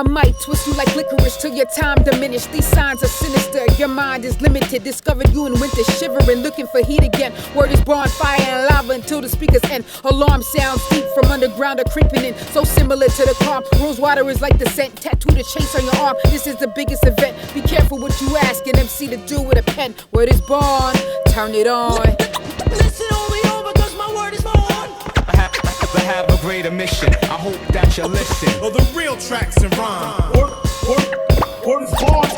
I might twist you like licorice till your time diminished. These signs are sinister, your mind is limited. Discovered you in winter shivering, looking for heat again. Word is born, fire and lava until the speakers end. Alarm sounds deep from underground are creeping in. So similar to the calm, rosewater is like the scent. Tattoo the chase on your arm, this is the biggest event. Be careful what you ask, an MC to do with a pen. Word is born, turn it on. Listen only over cause my word is born. I have a greater mission, I hope that you listen. Oh, the real tracks and rhyme. Word is born.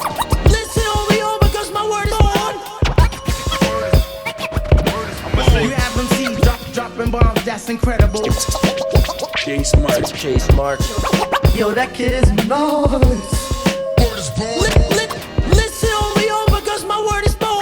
Listen only over cause my word is born. You have MCs dropping bombs, that's incredible. Chase March. Yo, that kid is nice. Word is born. Listen only over cause my word is born.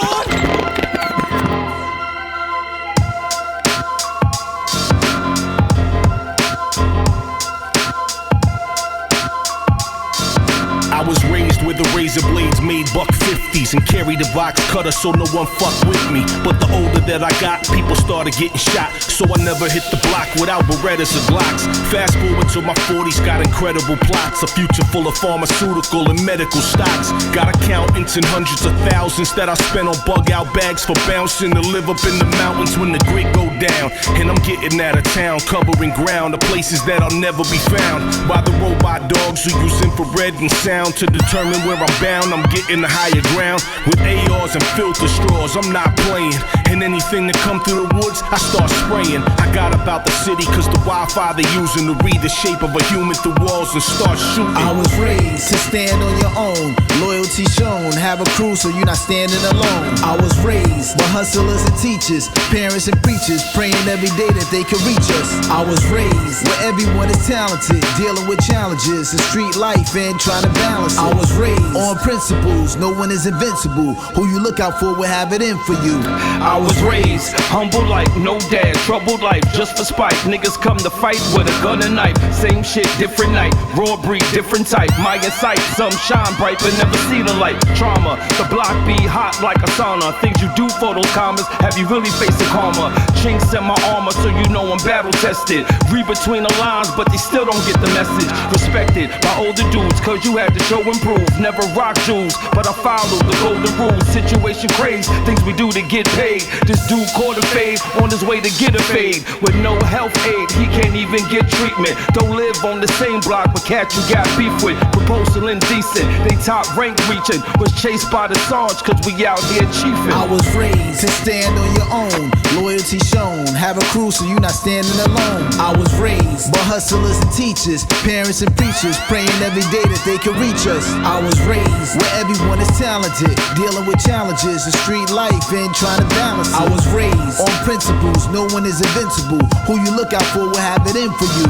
I was raised with the razor blades made $150s and carried a box cutter so no one fuck with me. But the older that I got, people started getting shot, so I never hit the block without Berettas or Glocks. Fast forward to my 40s, got incredible plots, a future full of pharmaceutical and medical stocks. Got accountants and hundreds of thousands that I spent on bug out bags for bouncing to live up in the mountains when the grit go down. And I'm getting out of town, covering ground, the places that'll never be found by the robot dogs who use infrared and sound to determine where I'm bound. I'm getting the higher ground with ARs and filter straws. I'm not playing, and anything that come through the woods, I start spraying. I got about the city cause the Wi-Fi they using to read the shape of a human through walls and start shooting. I was raised to stand on your own, loyalty shown, have a crew so you're not standing alone. I was raised by hustlers and teachers, parents and preachers, praying every day that they could reach us. I was raised where everyone is talented, dealing with challenges in street life and trying to balance it. I was raised on principles, no one is invincible. Who you look out for will have it in for you. I was raised humble like no dad, troubled life just for spite. Niggas come to fight with a gun and knife. Same shit, different night. Raw breed, different type. My insight, some shine bright but never see the light. Trauma, the block be hot like a sauna. Things you do for those commas, have you really faced the karma? Chinks in my armor so you know I'm battle tested. Read between the lines but they still don't get the message. Respected by older dudes cause you had to show improve. Never rock jewels but I follow the golden rules. Situation craze, things we do to get paid. This dude caught a fade on his way to get a fade. With no health aid, he can't even get treatment. Don't live on the same block with cat you got beef with. Proposal indecent, they top rank reaching. Was chased by the Sarge cause we out here chiefing. I was raised to stand on your own, loyalty shown, have a crew so you're not standing alone. I was raised by hustlers and teachers, parents and preachers, praying every day that they can reach us. I was raised where everyone is talented, dealing with challenges in street life and trying to balance it. I was raised on principles, no one is invincible. Who you look out for will have it in for you.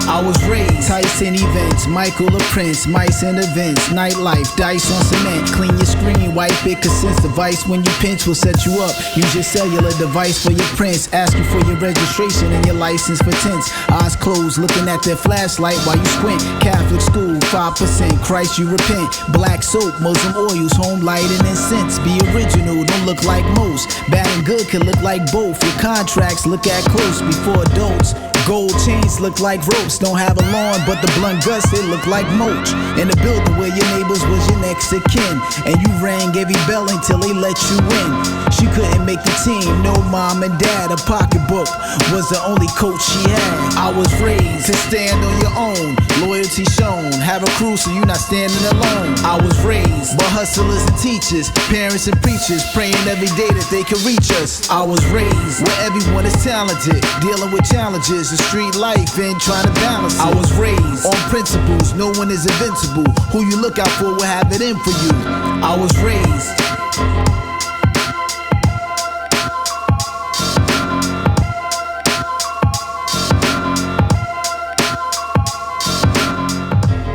I was raised Tyson events, Michael or Prince, mice and events, nightlife, dice on cement. Clean your screen, wipe it, cause since device when you pinch will set you up. Use your cellular device for your prints, ask you for your registration and your license for tents. Eyes closed, looking at their flashlight while you squint. Catholic school, 5%, Christ you repent. Black soap, Muslim oils, home light and incense. Be original, don't look like most. Bad and good can look like both. Your contracts look at close before adults. Gold chains look like ropes, don't have a lawn, but the blunt guts, they look like mulch. In the building where your neighbors was your next of kin, and you rang every bell until they let you in. She couldn't make the team, no mom and dad, a pocketbook was the only coach she had. I was raised to stand on your own, loyalty shown, have a crew so you're not standing alone. I was raised by hustlers and teachers, parents and preachers, praying every day that they can reach us. I was raised where everyone is talented, dealing with challenges in street life and trying to balance it. I was raised on principles, no one is invincible. Who you look out for will have it in for you. I was raised.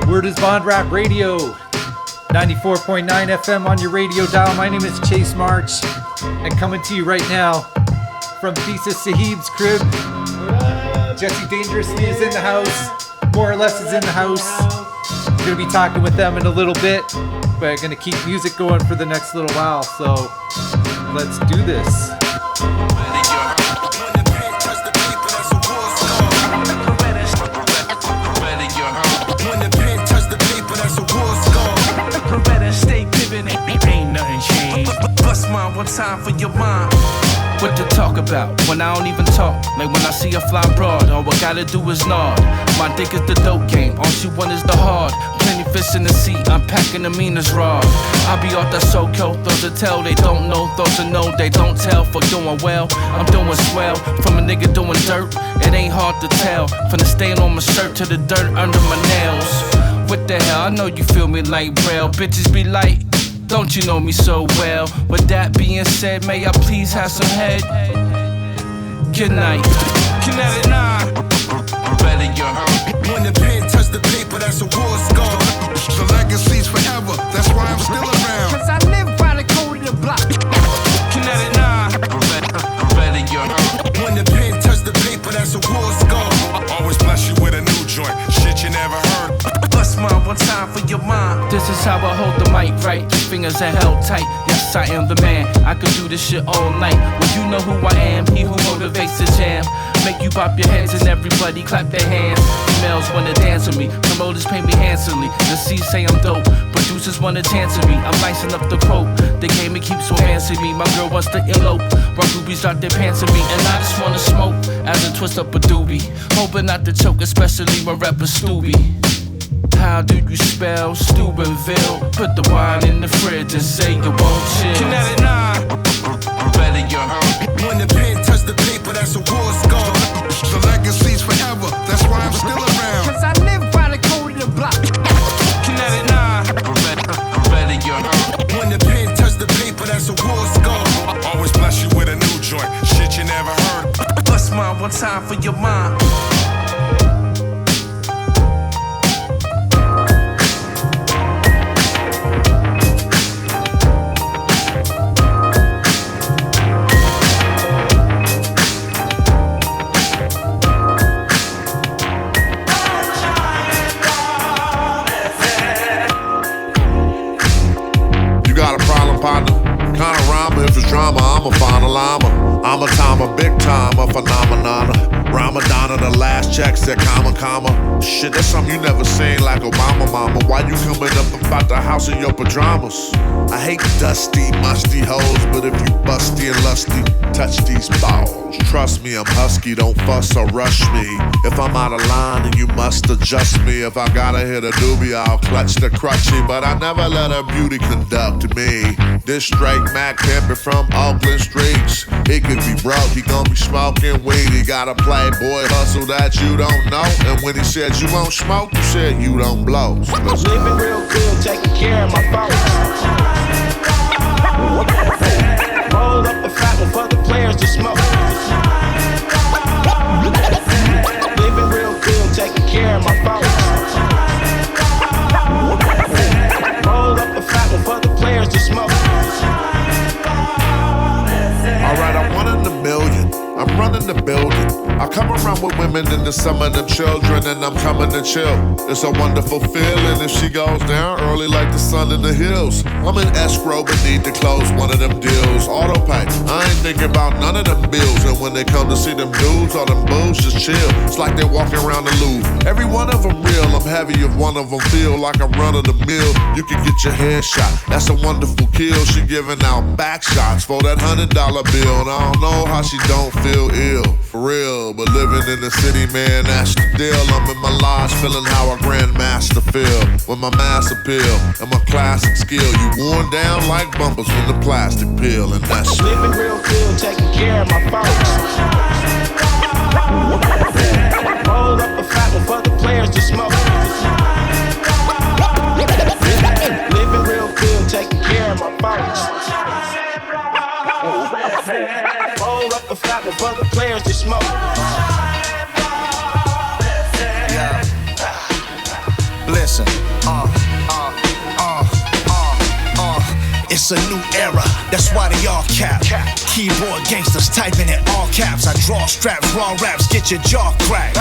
Word is Bond Rap Radio, 94.9 FM on your radio dial. My name is Chase March, and coming to you right now from Thesis Sahib's crib. Jesse Dangerously is in the house, more or less is in the house. I'm going to be talking with them in a little bit, but I'm going to keep music going for the next little while, so let's do this. When the pen touch the paper, that's one time for your mind. What to talk about when I don't even talk? Like when I see a fly broad, all I gotta do is nod. My dick is the dope game, all she want is the hard. Plenty fish in the sea, I'm packing the meanest rod. I be off that Soulbrotha, those that tell they don't know, those that know they don't tell. For doing well, I'm doing swell. From a nigga doing dirt, it ain't hard to tell. From the stain on my shirt to the dirt under my nails. What the hell, I know you feel me like braille. Bitches be like, don't you know me so well? With that being said, may I please have some head? Good night. Kinetic 9. Better you heard. When the pen touch the paper, that's a war scar. The legacy's forever, that's why I'm still around. Cause I live by the code of the block. Kinetic 9. Better you heard. When the pen touch the paper, that's a war scar. Always bless you with a new joint, shit you never heard. Bust mine one time for your mind. This is how I hold the mic, right? Fingers are held tight. Yes, I am the man. I could do this shit all night. Well, you know who I am. He who motivates the jam. Make you bop your heads and everybody clap their hands. Females wanna dance with me. Promoters pay me handsomely. The C's say I'm dope. Producers want a chance of me. I'm nicing up the quote. The game it keeps romancing me. My girl wants to elope. While groupies drop their pants at me. And I just wanna smoke as I twist up a doobie. Hoping not to choke, especially when rappers Stubby. How do you spell Steubenville? Put the wine in the fridge and say you won't chill. Kinetic 9. Better you heard. When the pen touch the paper, that's a war scar. The legacy's forever, that's why I'm still around. Cause I live by the code of the block. Kinetic 9. Better you heard. When the pen touch the paper, that's a war scar. Always bless you with a new joint, shit you never heard. Bust mine one time for your mind. Kinda rhyme if it's drama, I'm a final llama. I'm a timer, big time, a phenomenon. Ramadana, the last check said comma. Shit, that's something you never seen like Obama, mama. Why you coming up about the house in your pajamas? I hate dusty, musty hoes, but if you busty and lusty, touch these balls. Trust me, I'm husky, don't fuss or rush me. If I'm out of line, then you must adjust me. If I gotta hit a doobie, I'll clutch the crutchy. But I never let her beauty conduct me. This straight Mac pimpin' from Oakland streets. He could be broke, he gon' be smoking weed. He got a playboy hustle that you don't know. And when he said you won't smoke, you said you don't blow. So living real good, taking care of my folks. Roll up a fat one for the players to smoke. Living real good, taking care of my folks. Roll up a fat one for the players to smoke. Alright, I'm one in a million. I'm running the building. I come around with women in the summer, them children, and I'm coming to chill. It's a wonderful feeling if she goes down early like the sun in the hills. I'm in escrow but need to close one of them deals. Auto pay, I ain't thinking about none of them bills. And when they come to see them dudes, all them boos just chill. It's like they're walking around the Louvre. Every one of them real, I'm heavy if one of them feel like I'm run of the mill. You can get your head shot, that's a wonderful kill. She giving out back shots for that $100 bill. And I don't know how she don't feel ill, for real. But living in the city, man, that's the deal. I'm in my lodge feeling how a grandmaster feel. With my mass appeal and my classic skill. You worn down like bumpers from the plastic peel. And that's living real good, taking care of my folks. Roll up a fat one for the players to smoke. Living real good, taking care of my folks. Roll up a fat one for the players to smoke. Yeah. Listen, it's a new era, that's why they all cap. Keyboard gangsters typing in all caps. I draw straps, raw raps, get your jaw cracked.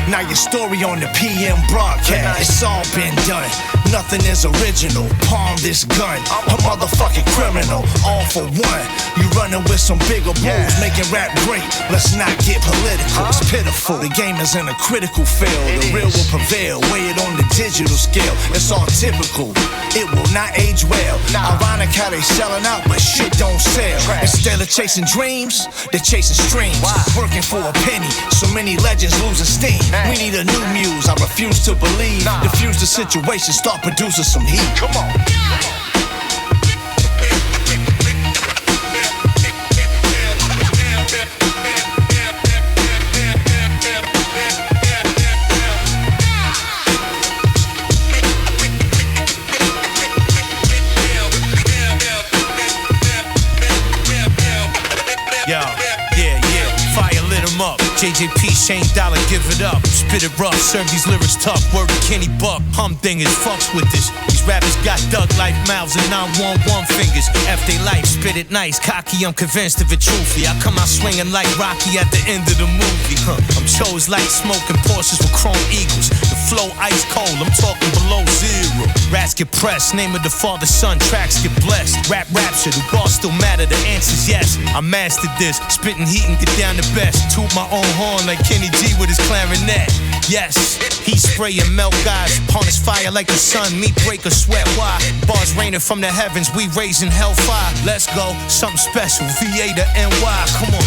Now your story on the PM broadcast. It's all been done, nothing is original. Palm this gun, a motherfucking criminal, all for one. You running with some bigger bulls, making rap great. Let's not get political, it's pitiful. The game is in a critical field, the real will prevail. Weigh it on the digital scale, it's all typical. It will not age well. Ironic Ironic how they selling out, but shit don't sell. Instead of chasing dreams, they're chasing streams. Working for a penny, so many legends losing steam. We need a new muse, I refuse to believe. Diffuse the situation, start producing some heat. Come on. JJP, Shane Dollar, give it up. Spit it rough, serve these lyrics tough. Word to Kenny Buck, humdingers, fucks with this. These rappers got thug life mouths and 911 fingers. F they life, spit it nice, cocky, I'm convinced of it truthfully. I come out swinging like Rocky at the end of the movie. I'm chose like smoking Porsches with chrome eagles. The flow ice cold, I'm talking below zero. Rats get pressed, name of the father, son, tracks get blessed. Rap rapture, the bars still matter, the answer's yes. I mastered this, spitting heat and get down the best. Toot my own horn like Kenny G with his clarinet. Yes, he spraying milk guys, harness fire like the sun, meat break or sweat. Why? Bars raining from the heavens, we raising hellfire. Let's go, something special, VA to NY, come on.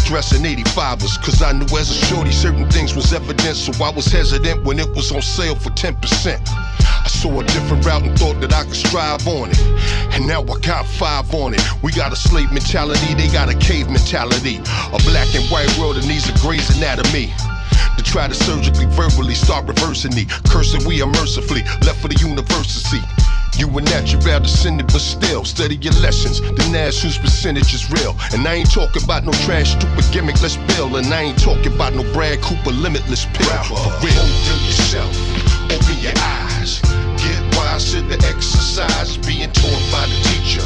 Addressing 85ers, cause I knew as a shorty certain things was evident, so I was hesitant when it was on sale for 10%. I saw a different route and thought that I could strive on it, and now I got 5 on it. We got a slave mentality, they got a cave mentality. A black and white world that needs a Grey's Anatomy. To try to surgically, verbally start reversing me, cursing we are mercifully left for the university. You a natural descendant, but still study your lessons. The Nash whose percentage is real. And I ain't talking about no trash, stupid gimmick, let's build. And I ain't talking about no Brad Cooper limitless pill. For real. Hold yourself, open your eyes. Get wise to the exercise being taught by the teacher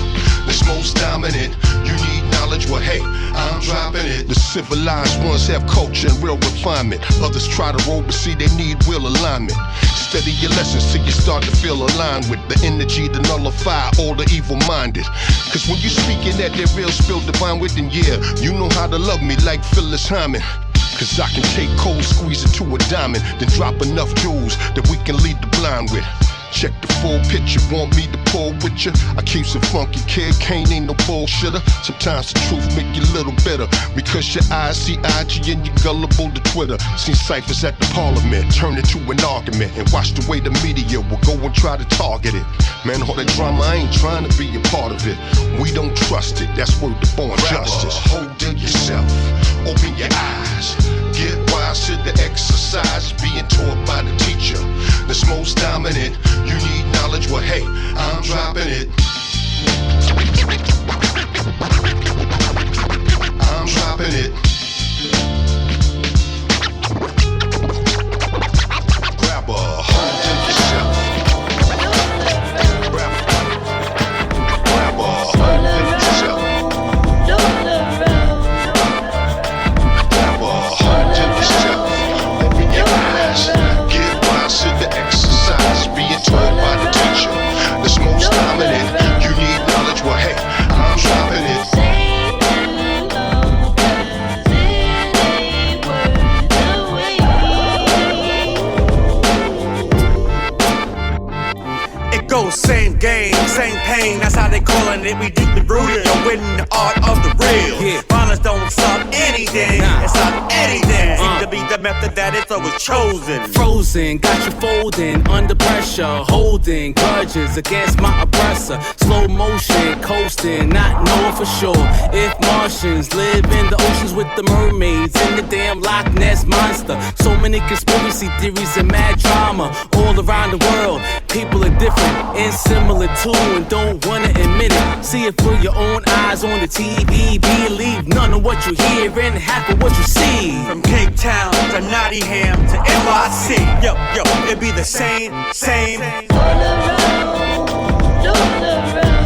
that's most dominant. You need knowledge, well hey, I'm dropping it. The civilized ones have culture and real refinement. Others try to roll, but see they need will alignment. Study your lessons till you start to feel aligned with the energy to nullify all the evil-minded. Cause when you speaking that real spill divine within, yeah, you know how to love me like Phyllis Hyman. Cause I can take cold, squeeze it to a diamond, then drop enough jewels that we can lead the blind with. Check the full picture, want me to pull with you? I keep some funky kid, Kane ain't no bullshitter. Sometimes the truth make you a little bitter, because your eyes see IG and you gullible to Twitter. Seen ciphers at the parliament, turn it to an argument, and watch the way the media will go and try to target it. Man, all that drama, I ain't trying to be a part of it. We don't trust it, that's word to born justice. Hold it yourself, open your eyes. Get wise to the exercise being taught by the teacher that's most dominant. You need knowledge, well hey, I'm dropping it. I'm dropping it. Grab a hold of yourself. Grab a hold of yourself. Grab a hold of yourself. Open your eyes. Get wise to the exercise being taught by the teacher that's most dominant. Same pain, that's how they callin' it. We deeply rooted, yo, in the art of the real. Violence don't stop anything, it's not anything. Seem to be the method that it's always chosen. Frozen, got you folding, under pressure, holding grudges against my oppressor. Slow motion, coasting, not knowing for sure if Martians live in the oceans with the mermaids in the damn Loch Ness monster. So many conspiracy theories and mad drama all around the world. People are different and similar too, and don't wanna admit it. See it for your own eyes on the TV. Believe none of what you hear and half of what you see. From Cape Town to Nottingham to NYC, yo, it be the same. All around, all around.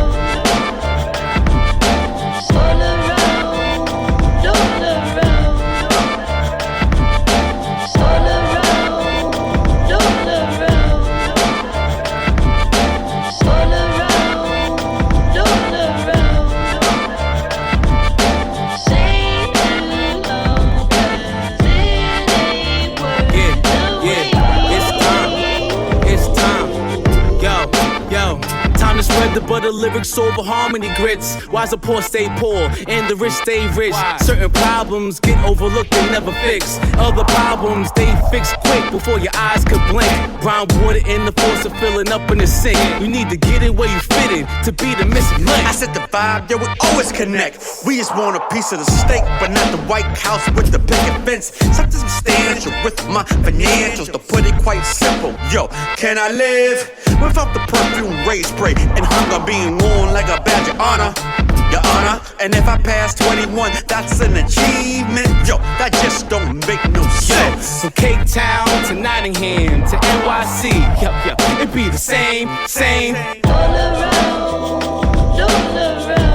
Spread the butter lyrics over harmony grits. Why's the poor stay poor and the rich stay rich? Why? Certain problems get overlooked and never fixed. Other problems they fix quick before your eyes could blink. Brown water in the force of filling up in the sink. You need to get it where you fit in to be the missing link. I said the vibe, yo, we always connect. We just want a piece of the steak, but not the White House with the picket fence. Something substantial with my financials. To put it quite simple, yo, can I live without the perfume race spray and hunger being worn like a badge of honor? Your honor, and if I pass 21, that's an achievement. Yo, that just don't make no sense. From Cape Town to Nottingham to NYC, it be the same. All around, all around.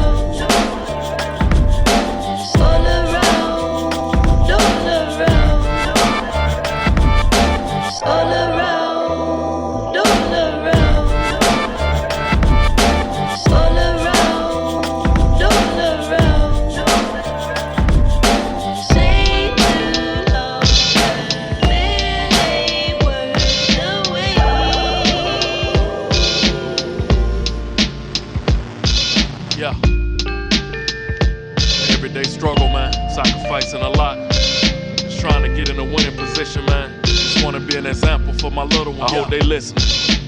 Struggle, man, sacrificing a lot. Just trying to get in a winning position, man. Just wanna be an example for my little one. I hope they listen.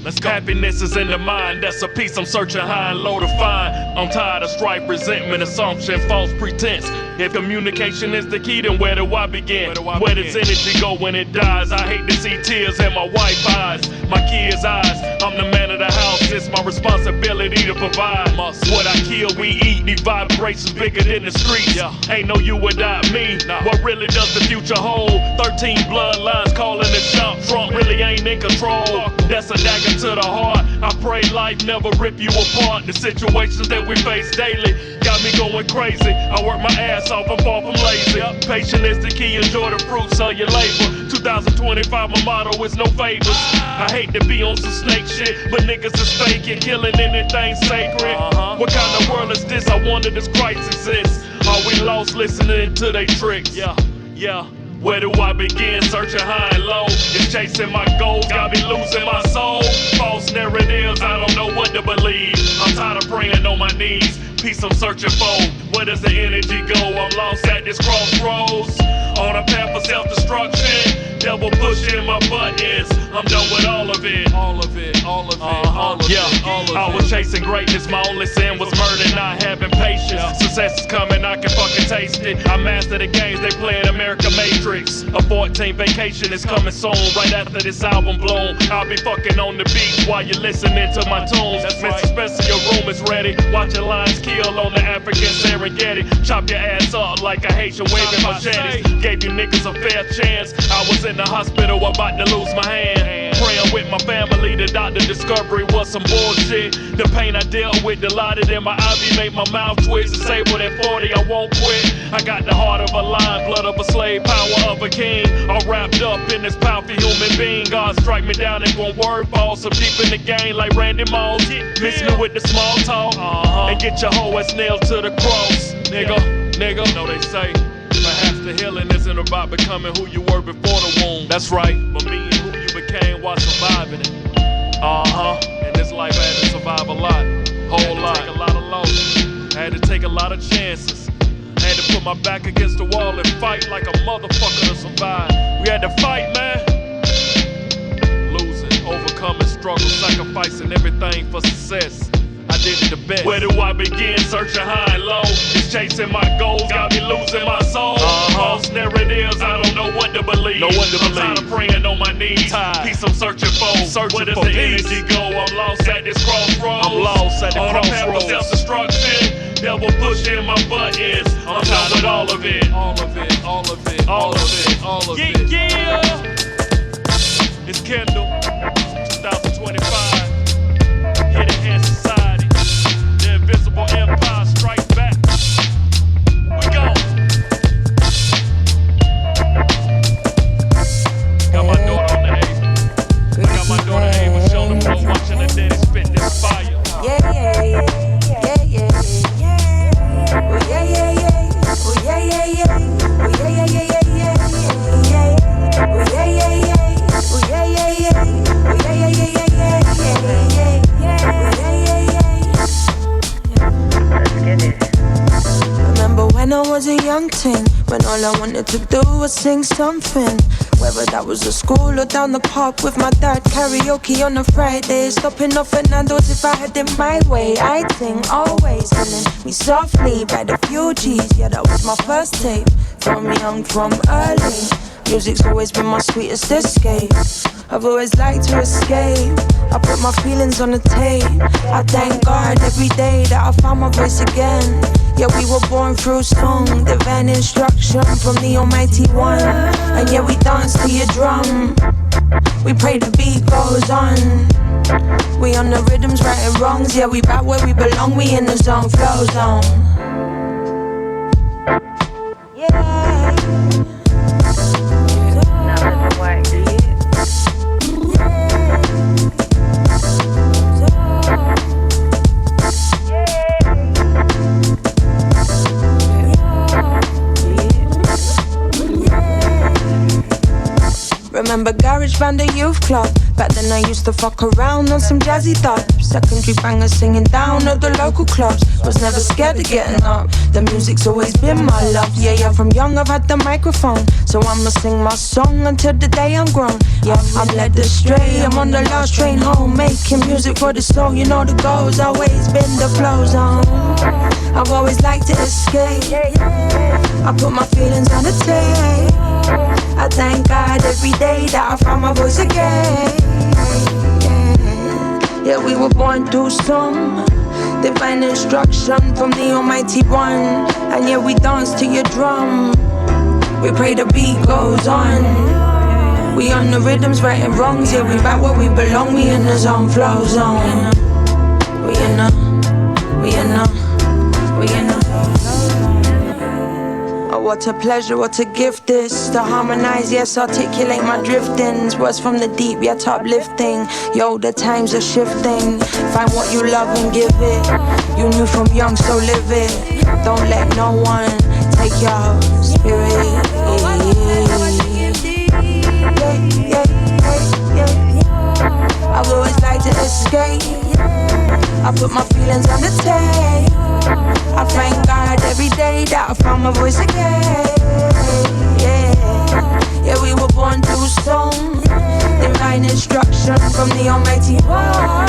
Let's go. Happiness is in the mind, that's a piece I'm searching high and low to find. I'm tired of strife, resentment, assumption, false pretense. If communication is the key, then where do I begin? Where does energy go when it dies? I hate to see tears in my wife's eyes, my kids' eyes. I'm the man of the house, it's my responsibility to provide. What I kill, we eat, these vibrations bigger than the streets. Ain't no you without me. What really does the future hold? 13 bloodlines calling the shop. Trump really ain't in control. That's a dagger to the heart. I pray life never rip you apart. The situations that we face daily got me going crazy. I work my ass off, I'm far from lazy. Patient is the key, enjoy the fruits of your labor. 2025, my motto is no favors. I hate to be on some snake shit, but niggas is faking, killing anything sacred. What kind of world is this? I wonder this Christ exists. Are we lost listening to they tricks? Yeah. Where do I begin? Searching high and low. It's chasing my goals, got me losing my soul. False narratives, I don't know what to believe. I'm tired of praying on my knees. Peace I'm searching for. Where does the energy go? I'm lost at this crossroads. On a path of self-destruction. Devil pushing my buttons. I'm done with all of it. All of it. I was chasing greatness. My only sin was murder, not having patience. Success is coming, I can fucking taste it. I master the games they play in America Matrix. A 14 vacation is coming soon. Right after this album blown, I'll be fucking on the beach while you're listening to my tunes. Mr. Spencer, your room is ready. Watching lions kill on the African Serengeti. Chop your ass up like a Haitian waving machetes. Gave you niggas a fair chance. I was in the hospital about to lose my hand. Praying with my family, the doctor discovery was some bullshit. The pain I dealt with dilated in my ivy, made my mouth twitch. Disabled at 40, I won't quit. I got the heart of a lion, blood of a slave, power of a king. All wrapped up in this powerful human being. God strike me down if one word falls. So deep in the game like Randy Moss. Miss me with the small talk and get your hoe ass nailed to the cross. Nigga, know they say perhaps the healing isn't about becoming who you were before the womb. That's right, but me who you became while surviving it. In this life I had to survive a lot. Whole lot. Had to take a lot of losses. Had to take a lot of chances. Had to put my back against the wall and fight like a motherfucker to survive. We had to fight, man. Losing, overcoming, struggle, sacrificing everything for success. I did it the best. Where do I begin? Searching high and low. It's chasing my goals, got me losing my soul. False narratives, I don't know what to believe. I'm tired of praying on my knees. Peace I'm searching for. Where does the energy go? I'm lost at this crossroads. I'm lost at the crossroads. On the path of self-destruction. Devil pushing my buttons. I'm tired with all of it. All of it, all of it, all of it, all of it. Yeah. It's Kendall, 2025. Hidden Hand Society. The invisible empire strike back. We go. Got my daughter on the A. Got my daughter Ava showing the floor, watching the daddy spitting this fire. Yeah, yeah, yeah. Yeah, yeah, yeah. Oh, yeah, yeah, yeah. Oh, yeah, yeah, yeah. Oh, yeah, yeah, yeah, yeah, yeah. Oh, yeah, yeah, yeah. Oh, yeah, yeah, yeah. Oh, yeah, yeah, yeah, yeah, yeah, yeah. Remember when I was a young teen, when all I wanted to do was sing something. Whether that was at school or down the park with my dad, karaoke on a Friday, stopping off at Nando's if I had it my way. I'd sing always, telling me softly by the Fugees. Yeah, that was my first tape, from young, from early. Music's always been my sweetest escape. I've always liked to escape. I put my feelings on the tape. I thank God every day that I found my voice again. Yeah, we were born through song, divine instruction from the Almighty One. And yeah, we dance to your drum. We pray the beat goes on. We on the rhythms, right and wrongs. Yeah, we back where we belong. We in the zone, flow zone. Yeah. Now let's work, Remember Garage Band, the youth club. Back then I used to fuck around on some jazzy dub. Secondary bangers singing down at the local clubs. Was never scared of getting up. The music's always been my love. Yeah, yeah, from young I've had the microphone. So I'ma sing my song until the day I'm grown. Yeah, I'm led astray, I'm on the last train home. Making music for the soul, you know the goal's always been the flow zone. I've always liked to escape. I put my feelings on the tape. I thank God every day that I found my voice again. Yeah, we were born through some divine instruction from the Almighty One. And yeah, we dance to your drum. We pray the beat goes on. We on the rhythms, right and wrongs. Yeah, we back where we belong. We in the zone, flow zone. We in the. Oh, what a pleasure, what a gift this. To harmonize, yes, articulate my driftings. Words from the deep, yet uplifting. Yo, the times are shifting. Find what you love and give it. You knew from young, so live it. Don't let no one take your spirit. I've always liked to escape. I put my feelings on the tape. I thank God every day that I found my voice again. Yeah, yeah, we were born through song, divine instruction from the Almighty One.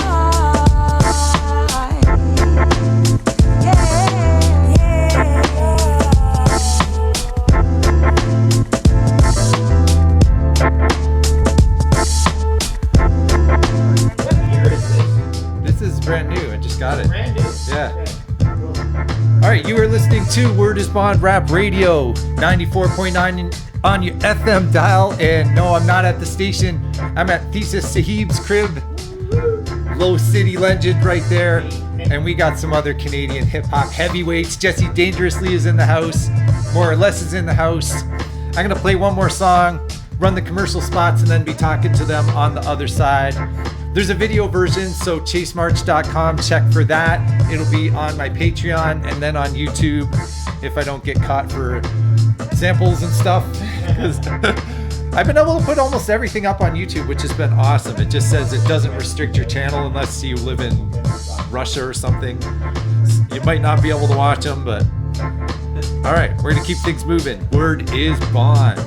Brand new, I just got it. Brand new. Yeah. Alright, you are listening to Word is Bond Rap Radio 94.9 on your FM dial. And no, I'm not at the station. I'm at Thesis Sahib's crib. Low City legend right there. And we got some other Canadian hip-hop heavyweights. Jesse Dangerously is in the house. More or Less is in the house. I'm going to play one more song, run the commercial spots, and then be talking to them on the other side. There's a video version, so chasemarch.com, check for that. It'll be on my Patreon and then on YouTube if I don't get caught for samples and stuff. Because I've been able to put almost everything up on YouTube, which has been awesome. It just says it doesn't restrict your channel unless you live in Russia or something. You might not be able to watch them, but all right, we're gonna keep things moving. Word is bond.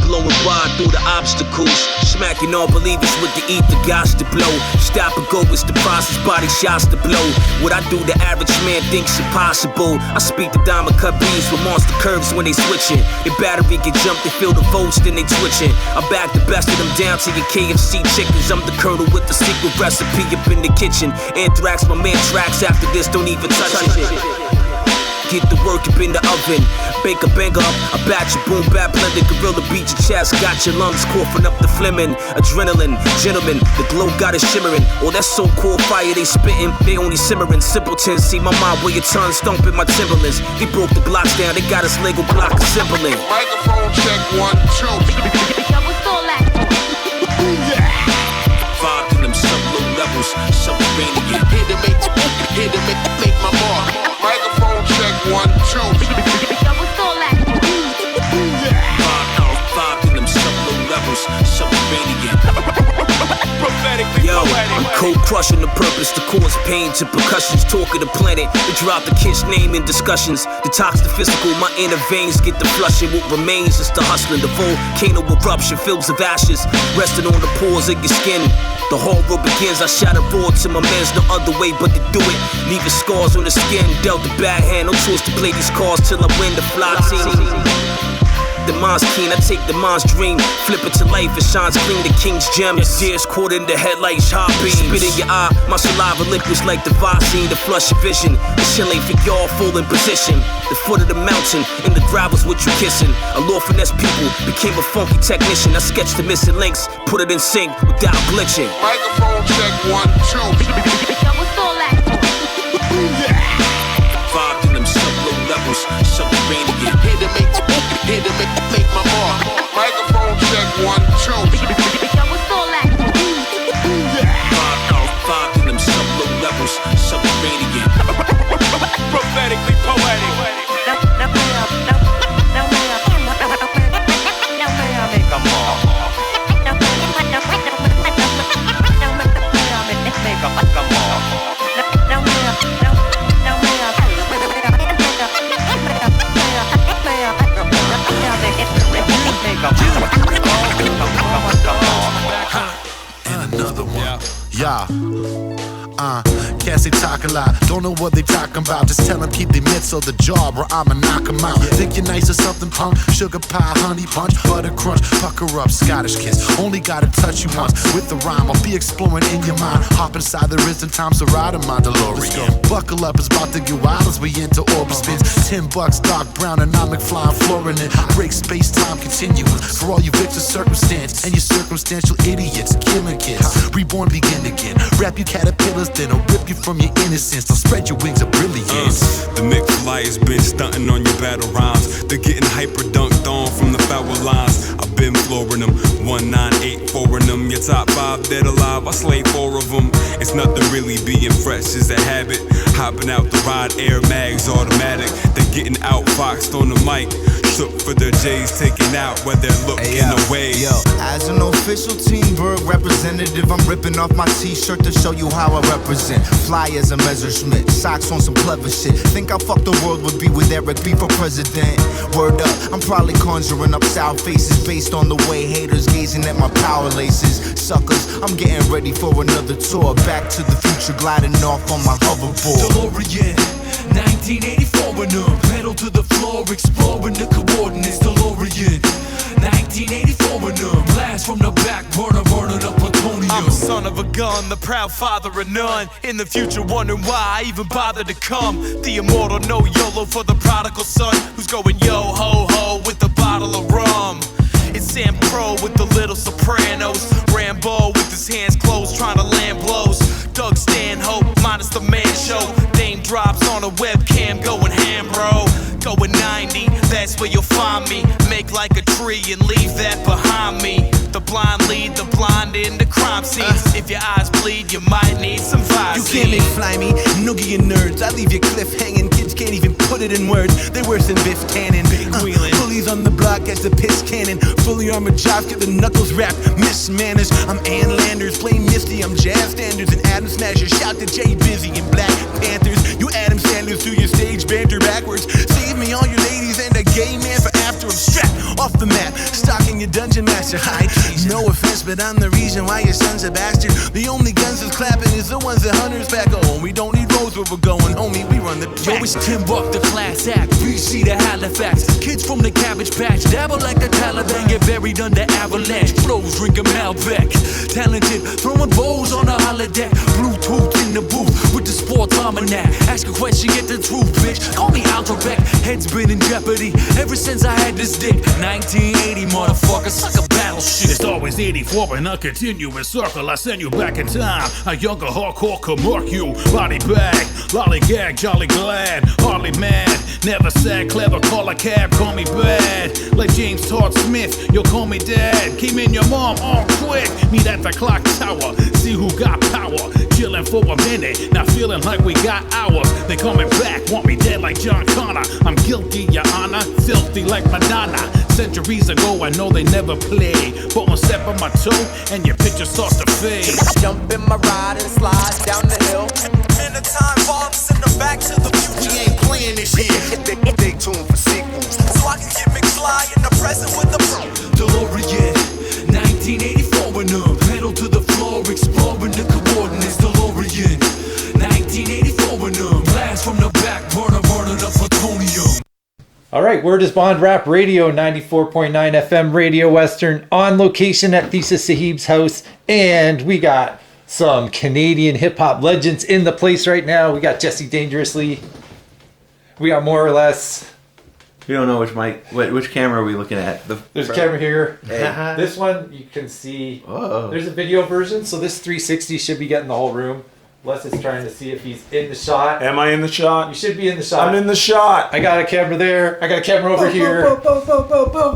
Blowing wide through the obstacles, smacking all believers with the ether gots to blow. Stop and go, it's the process, body shots to blow. What I do, the average man thinks impossible. I speak the diamond cut beams with monster curves when they switching. Their battery get jumped, they feel the volts, then they twitching. I back the best of them down to your KFC chickens. I'm the colonel with the secret recipe up in the kitchen. Anthrax, my man tracks after this, don't even touch it. Get the work up in the oven, bake a banger up, a batch of boom bap blended gorilla beat your chest, got your lungs coughing up the phlegm. Adrenaline, gentlemen, the glow got it shimmering. All that so-called fire they spitting, they only simmering. Simpletons, see my mind where your tongue stomping my Timberlands. They broke the blocks down, they got us Lego block assembling. Microphone check 1, 2. Yo, what's all that? Vibe to them sub-low levels, subterranean. Here to make my mark. Microphone check 1, 2. Yo, what's all that? Vibe to them sub-low levels, subterranean. Yo, I'm cold crushing the purpose to cause pain to percussions. Talk of the planet, they drop the kid's name in discussions. Detox the physical, my inner veins get the flushing. What remains is the hustling, the volcano eruption, fields of ashes resting on the pores of your skin. The horror begins, I shout a roar to my mans, no other way but to do it. Leaving scars on the skin, dealt a bad hand, no choice to play these cards till I win the fly team. The mind's keen, I take the mind's dream, flip it to life, it shines clean, the king's gem. Your tears caught in the headlights, hot beams. Spit in your eye, my saliva liquids like the Visine, to flush your vision. The chill ain't for y'all, full in position. The foot of the mountain, in the gravel's what you kissing. A law finesse people, became a funky technician. I sketched the missing links, put it in sync without glitching. Microphone check 1, 2. Yo, what's all that? Vibe to them sub-low levels, subterranean. Here to make my mark. Microphone check 1, 2. Yo, what's all that? Vibe to them sub-low levels, subterranean. Prophetically poetic. Yeah. Can't say talk a lot, don't know what they talking about. Just tell them keep their mitts on the job or I'ma knock them out. Think you're nice or something, punk? Sugar pie, honey punch, butter crunch, pucker up, Scottish kiss. Only gotta touch you once with the rhyme. I'll be exploring in your mind. Hop inside the risen time, so ride in my Delorean. Buckle up, it's about to get wild as we into orbit spins. $10, dark brown, and I'm McFly, I'm flooring it. Break space time continuous for all you victims circumstance and your circumstantial idiots, killing kids. Reborn, begin again. Wrap you caterpillars, then I'll rip you from your innocence. Don't spread your wings of brilliance. The McFlyers been stunting on your battle rhymes. They're getting hyper dunked on from the foul lines. I've been flooring them, 1984 in them. Your top 5 dead alive, I slayed 4 of them. It's nothing really, being fresh is a habit. Hopping out the ride, air mags automatic. They're getting outfoxed on the mic. Shook for their J's taking out where they're looking away. Yo, as an official Team Berg representative, I'm ripping off my t-shirt to show you how I represent. Fly as a Messerschmitt, socks on some clever shit. Think how fucked the world would be with Eric B for president. Word up, I'm probably conjuring up sour faces based on the way haters gazing at my power laces. Suckers, I'm getting ready for another tour. Back to the future, gliding off on my hoverboard. Delorean, 1984 in them. Pedal to the floor, exploring the coordinates. Delorean, 1984 in them. Blast from the Backburner, burning up plutonium. I'm the son of a gun, the proud father of none. In the future, wondering why I even bothered to come. The immortal no YOLO for the prodigal son, who's going yo ho ho with a bottle of rum. It's Sam Pro with the little sopranos. Rambo with his hands closed, trying to land blows. Doug Stanhope, minus the man show. Dame drops on a webcam, going ham, bro. Going 90, that's where you'll find me. Make like a tree crime scenes. If your eyes bleed, you might need some Visine. You can't make fly me, noogie and nerds. I leave your cliff hanging. Kids can't even put it in words. They worse than Biff Tannen. Big wheeling. Bullies on the block as a piss cannon. Fully armored jobs get the knuckles wrapped. Miss manners. I'm Ann Landers. Play Misty. I'm Jazz Standards and Adam Smasher. Shout to Jay Busy and Black Panthers. You Adam Sanders through your stage banter backwards. Save me all your ladies and a gay man for after I'm strapped off the map. Stalking your dungeon master. Hide. No offense, but I'm the reason why your son's a bastard. The only guns that's clapping is the ones that hunters back home. We don't need roads where we're going, homie. We run the track. Yo, it's Timbuktu, the class act. BC to Halifax. Kids from the Cabbage Patch dabble like the Taliban. Get buried under avalanche. Flows drinking Malbec. Talented, throwing bowls on a holodeck. Bluetooth in the booth with the sports almanac. Ask a question, get the truth, bitch. Call me Altrabek. Head's been in jeopardy ever since I had this dick. 1980, motherfucker, suck a battleship. It's always 84 in a continuous circle. I send you back in time. A younger hardcore could mark you. Body bag, lollygag, jolly glad, hardly mad. Never sad, clever, call a cab, call me bad. Like James Todd Smith, you'll call me dad. Came in your mom on quick. Meet at the clock tower, see who got power. Chilling for a minute, now feeling like we got hours. They coming back, want me dead like John Connor. I'm guilty, your honor, filthy like Madonna. Centuries ago, I know they never play. But one step on my toe, and your picture starts to fade. Jump in my ride and slide down the hill. And the time bombs in the back to the future. We ain't playing this here. Stay tuned for sequels. So I can get McFly in the present with the Delorean, 1984 when pedal to the floor, exploring the coordinates. Delorean, 1984 when blast from the back burner, burning up plutonium. All right, Word is Bond Rap Radio, 94.9 FM Radio Western, on location at Thesis Sahib's house. And we got some Canadian hip-hop legends in the place right now. We got Jesse Dangerously. We got More or Less. We don't know which mic, which camera are we looking at? There's a camera here. Hey. This one, you can see. Whoa. There's a video version, so this 360 should be getting the whole room. Les is trying to see if he's in the shot. Am I in the shot? You should be in the shot. I'm in the shot. I got a camera there. I got a camera over here.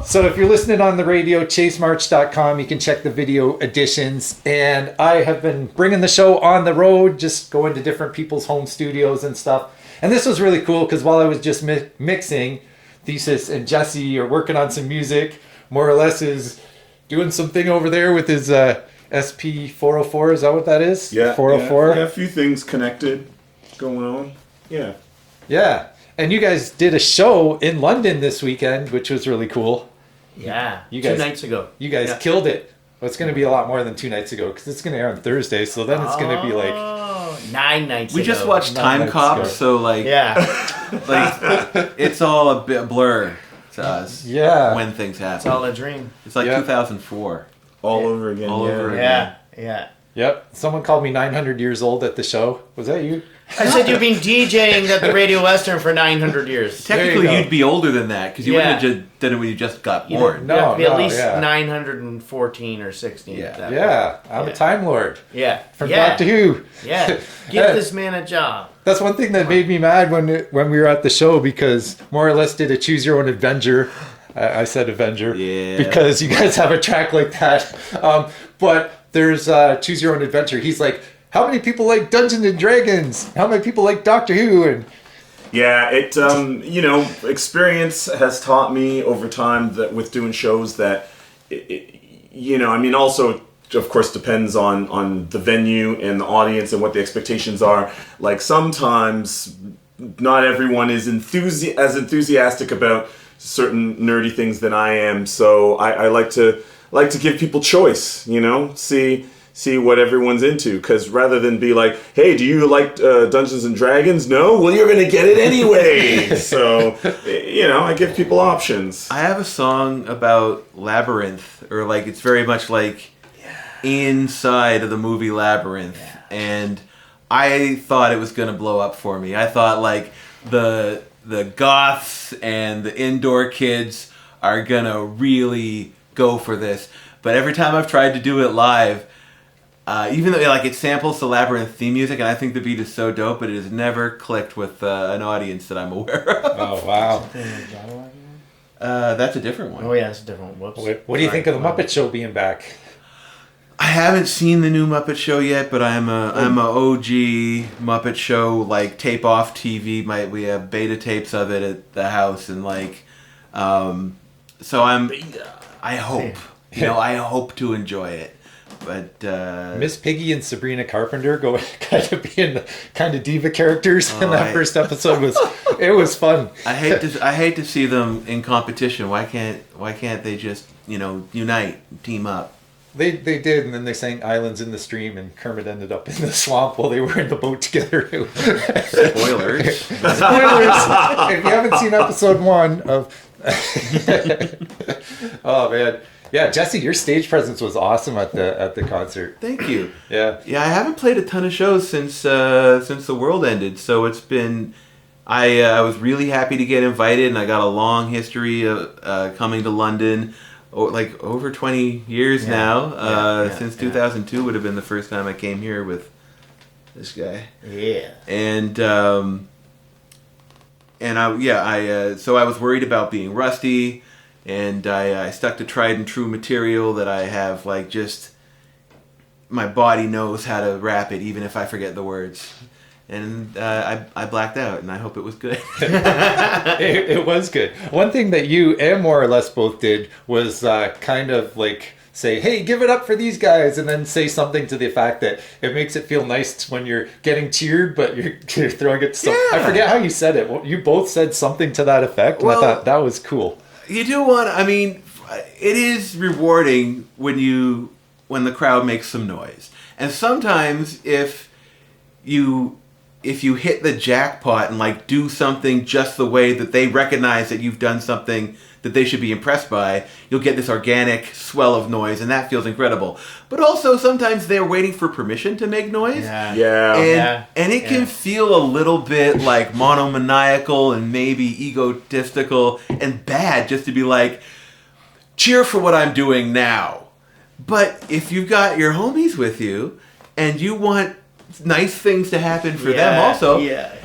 So if you're listening on the radio, chasemarch.com, you can check the video editions. And I have been bringing the show on the road, just going to different people's home studios and stuff. And this was really cool because while I was just mixing, Thesis and Jesse are working on some music. More or Less is doing something over there with his SP404. Is that what that is? Yeah. 404? Yeah, a few things connected going on. Yeah. Yeah. And you guys did a show in London this weekend, which was really cool. Yeah. You guys, 2 nights ago. You guys killed it. Well, it's going to be a lot more than 2 nights ago because it's going to air on Thursday. So then it's going to be like 9 nights we ago. just watched Time Cop, so like, like it's all a bit blur to us. Yeah. When things happen. It's all a dream. It's like 2004. All over again. All over again. Yeah. Yep. Someone called me 900 years old at the show. Was that you? I said you've been DJing at the Radio Western for 900 years. Technically, you'd be older than that because you wouldn't have just done it when you just got born. You have to be at least 914 or 16. Yeah. I'm a Time Lord. Yeah. From Doctor Who. Yeah. Give this man a job. That's one thing that made me mad when we were at the show because More or Less did a Choose Your Own Adventure. I said Avenger. Yeah. Because you guys have a track like that. But there's Choose Your Own Adventure. He's like, how many people like Dungeons and Dragons? How many people like Doctor Who? And yeah, it experience has taught me over time that with doing shows that also of course depends on the venue and the audience and what the expectations are. Like sometimes not everyone is as enthusiastic about certain nerdy things than I am, so I like to give people choice, see what everyone's into, because rather than be like, hey, do you like Dungeons and Dragons? No? Well, you're gonna get it anyway. So I give people options. I have a song about Labyrinth, or like it's very much like inside of the movie Labyrinth, and I thought it was gonna blow up for me. I thought like the goths and the indoor kids are gonna really go for this, but every time I've tried to do it live, even though it samples the Labyrinth theme music, and I think the beat is so dope, but it has never clicked with an audience that I'm aware of. Oh wow! That's a different one. Oh yeah, it's a different one. Whoops. What do you think of the Muppet Show being back? I haven't seen the new Muppet Show yet, but I'm a OG Muppet Show like tape off TV. We have beta tapes of it at the house, and like, so I hope I hope to enjoy it. But Miss Piggy and Sabrina Carpenter go kind of being the kind of diva characters in that first episode was fun. I hate to see them in competition. Why can't they just unite, team up? They did, and then they sang "Islands in the Stream," and Kermit ended up in the swamp while they were in the boat together. Spoilers! Spoilers! If you haven't seen episode 1 of, oh man, yeah, Jesse, your stage presence was awesome at the concert. Thank you. Yeah, I haven't played a ton of shows since the world ended, so it's been. I was really happy to get invited, and I got a long history of coming to London. Like over 20 years now. Since 2002 would have been the first time I came here with this guy. Yeah. And so I was worried about being rusty, and I stuck to tried and true material that I have, like, just my body knows how to rap it even if I forget the words. And I blacked out, and I hope it was good. It was good. One thing that you and more or less both did was kind of like say, hey, give it up for these guys, and then say something to the fact that it makes it feel nice when you're getting cheered, but you're throwing it. So I forget how you said it. You both said something to that effect, and I thought that was cool. You do want to, I mean, it is rewarding when the crowd makes some noise. And sometimes if you hit the jackpot and like do something just the way that they recognize that you've done something that they should be impressed by, you'll get this organic swell of noise, and that feels incredible. But also sometimes they're waiting for permission to make noise. And it can feel a little bit like monomaniacal and maybe egotistical and bad just to be like, cheer for what I'm doing now. But if you've got your homies with you and you want nice things to happen for them also.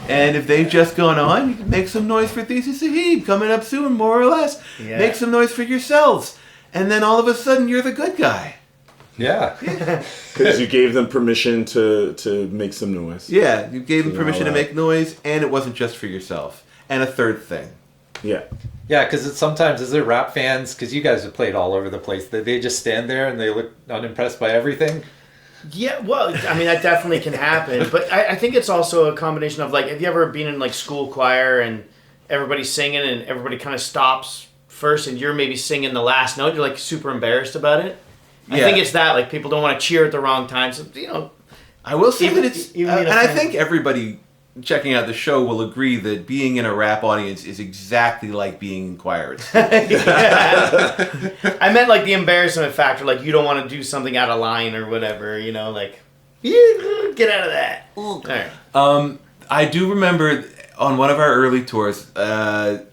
And if they've just gone on, you can make some noise for Thesis Sahib coming up soon, more or less. Make some noise for yourselves. And then all of a sudden, you're the good guy. Yeah. Because you gave them permission to make some noise. Yeah, you gave them permission to make noise, and it wasn't just for yourself. And a third thing. Yeah. Yeah, because sometimes as they're rap fans, because you guys have played all over the place, they just stand there and they look unimpressed by everything. Yeah, well, I mean, that definitely can happen. But I think it's also a combination of, like, have you ever been in, like, school choir and everybody's singing and everybody kind of stops first and you're maybe singing the last note? You're, like, super embarrassed about it. I think it's that. Like, people don't want to cheer at the wrong time. So, I will say that it's... and I think everybody checking out the show will agree that being in a rap audience is exactly like being in choirs. I meant like the embarrassment factor, like you don't want to do something out of line or whatever, like, get out of that. All right. I do remember on one of our early tours, a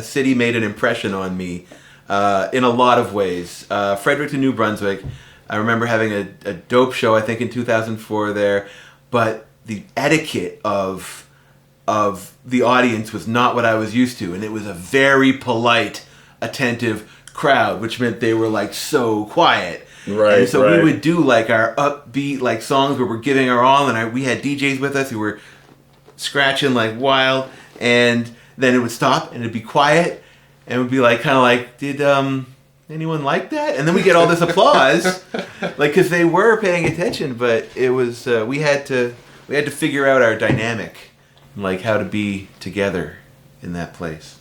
city made an impression on me in a lot of ways. Fredericton, New Brunswick. I remember having a dope show, I think in 2004 there, but the etiquette of the audience was not what I was used to, and it was a very polite, attentive crowd, which meant they were like so quiet. Right. And so we would do like our upbeat like songs where we're giving our all, and we had DJs with us who were scratching like wild, and then it would stop and it'd be quiet, and it would be like kind of like, did anyone like that? And then we get all this applause, like because they were paying attention, but it was we had to figure out our dynamic, like how to be together in that place.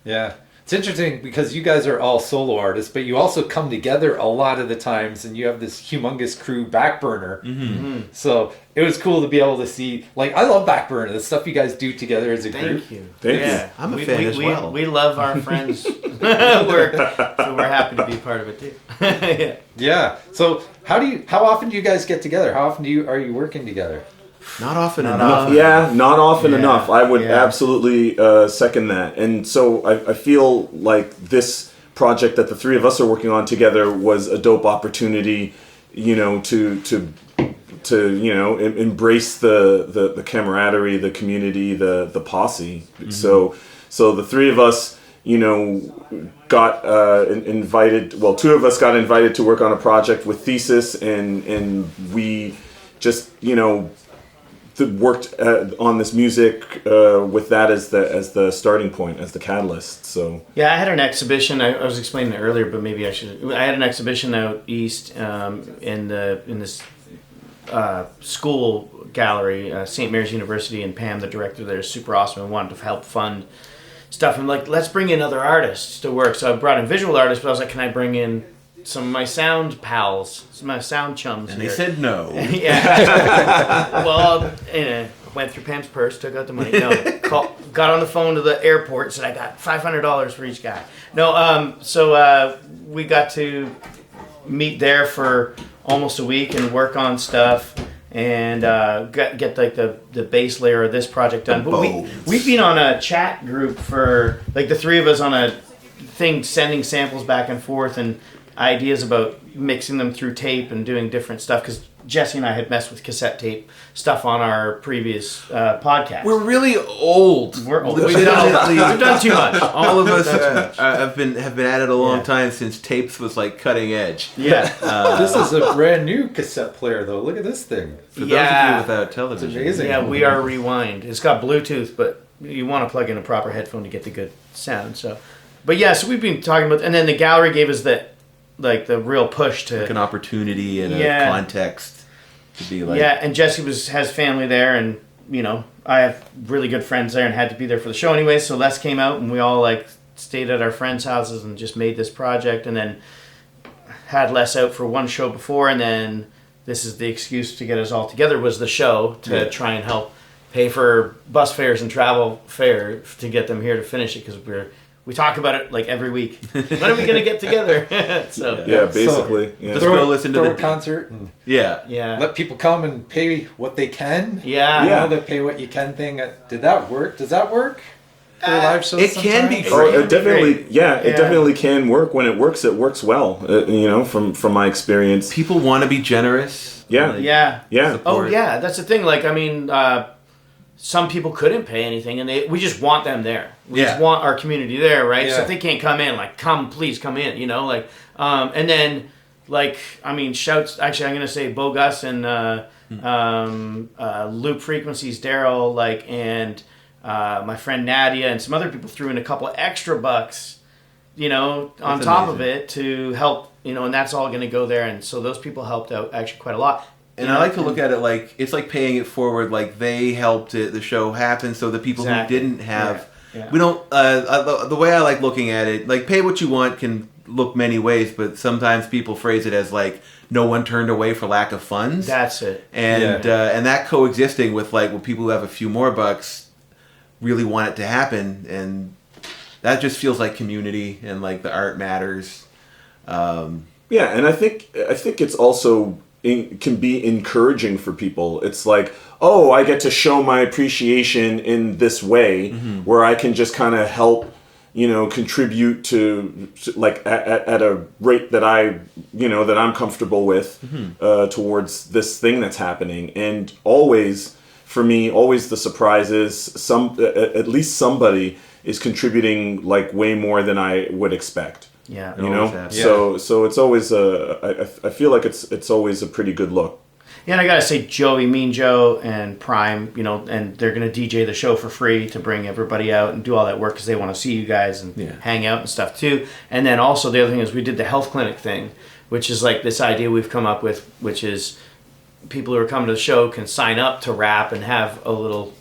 Yeah. It's interesting because you guys are all solo artists, but you also come together a lot of the times, and you have this humongous crew, Backburner. Mm-hmm. So it was cool to be able to see, like, I love Backburner, the stuff you guys do together as a group. Thank you. I'm a fan as well. We love our friends' work, so we're happy to be part of it too. Yeah. So how often do you guys get together? How often are you working together? Not often enough. Yeah, not often enough. I would absolutely second that. And so I feel like this project that the three of us are working on together was a dope opportunity, to embrace the camaraderie, the community, the posse. Mm-hmm. So the three of us, got invited. Well, two of us got invited to work on a project with Thesis, and we just worked on this music with that as the starting point, as the catalyst. So yeah, I had an exhibition. I was explaining it earlier, but maybe I should. I had an exhibition out east in this school gallery, St. Mary's University, and Pam, the director there, is super awesome and wanted to help fund stuff. And like, let's bring in other artists to work. So I brought in visual artists, but I was like, can I bring in some of my sound pals, some of my sound chums? And here? they said no. Yeah. Well, went through Pam's purse, took out the money. No, got on the phone to the airport, said I got $500 for each guy. No, so we got to meet there for almost a week and work on stuff and get like the base layer of this project done. But we've been on a chat group for like the three of us on a thing, sending samples back and forth and ideas about mixing them through tape and doing different stuff, because Jesse and I had messed with cassette tape stuff on our previous podcast. We're really old. We're old. We've done too much. All of us have been at it a long time, since tapes was like cutting edge. Yeah. This is a brand new cassette player, though. Look at this thing. For those of you without television. It's amazing. Yeah, we are Rewind. It's got Bluetooth, but you want to plug in a proper headphone to get the good sound. So, but yeah, so we've been talking about, and then the gallery gave us the real push to like an opportunity and a context to be like. Yeah, and Jesse has family there, and I have really good friends there and had to be there for the show anyway. So Les came out and we all like stayed at our friends' houses and just made this project, and then had Les out for one show before, and then this is the excuse to get us all together, was the show to try and help pay for bus fares and travel fare to get them here to finish it, because we talk about it like every week. When are we going to get together? So basically. Just go listen to the concert. And yeah. Let people come and pay what they can. Yeah. The pay what you can thing. Did that work? Does that work for live shows? It can be. It definitely. It definitely can work. When it works well. From my experience, people want to be generous. Yeah. Oh yeah, that's the thing. Like, I mean, some people couldn't pay anything, and we just want them there. We just want our community there, right? So if they can't come in, like, please come in, and then, like, I mean, shouts. Actually, I'm gonna say Bogus and Loop Frequencies, Daryl, like, and my friend Nadia and some other people threw in a couple of extra bucks, on top of it to help, and that's all gonna go there, and so those people helped out actually quite a lot. And I like to look at it like it's like paying it forward. Like they helped the show happen, so the people who didn't have, we don't. The way I like looking at it, like pay what you want can look many ways, but sometimes people phrase it as like no one turned away for lack of funds. That's it. And that coexisting with like people who have a few more bucks really want it to happen, and that just feels like community and like the art matters. And I think it's also. Can be encouraging for people. It's like, oh, I get to show my appreciation in this way, where I can just kind of help, contribute to like at a rate that that I'm comfortable with towards this thing that's happening. And always, for me, the surprise is at least somebody is contributing like way more than I would expect. Yeah, So it's always I feel like it's always a pretty good look. Yeah, and I gotta say, Joey, Mean Joe, and Prime, and they're gonna DJ the show for free to bring everybody out and do all that work because they want to see you guys and hang out and stuff too. And then also the other thing is we did the health clinic thing, which is like this idea we've come up with, which is people who are coming to the show can sign up to rap and have a little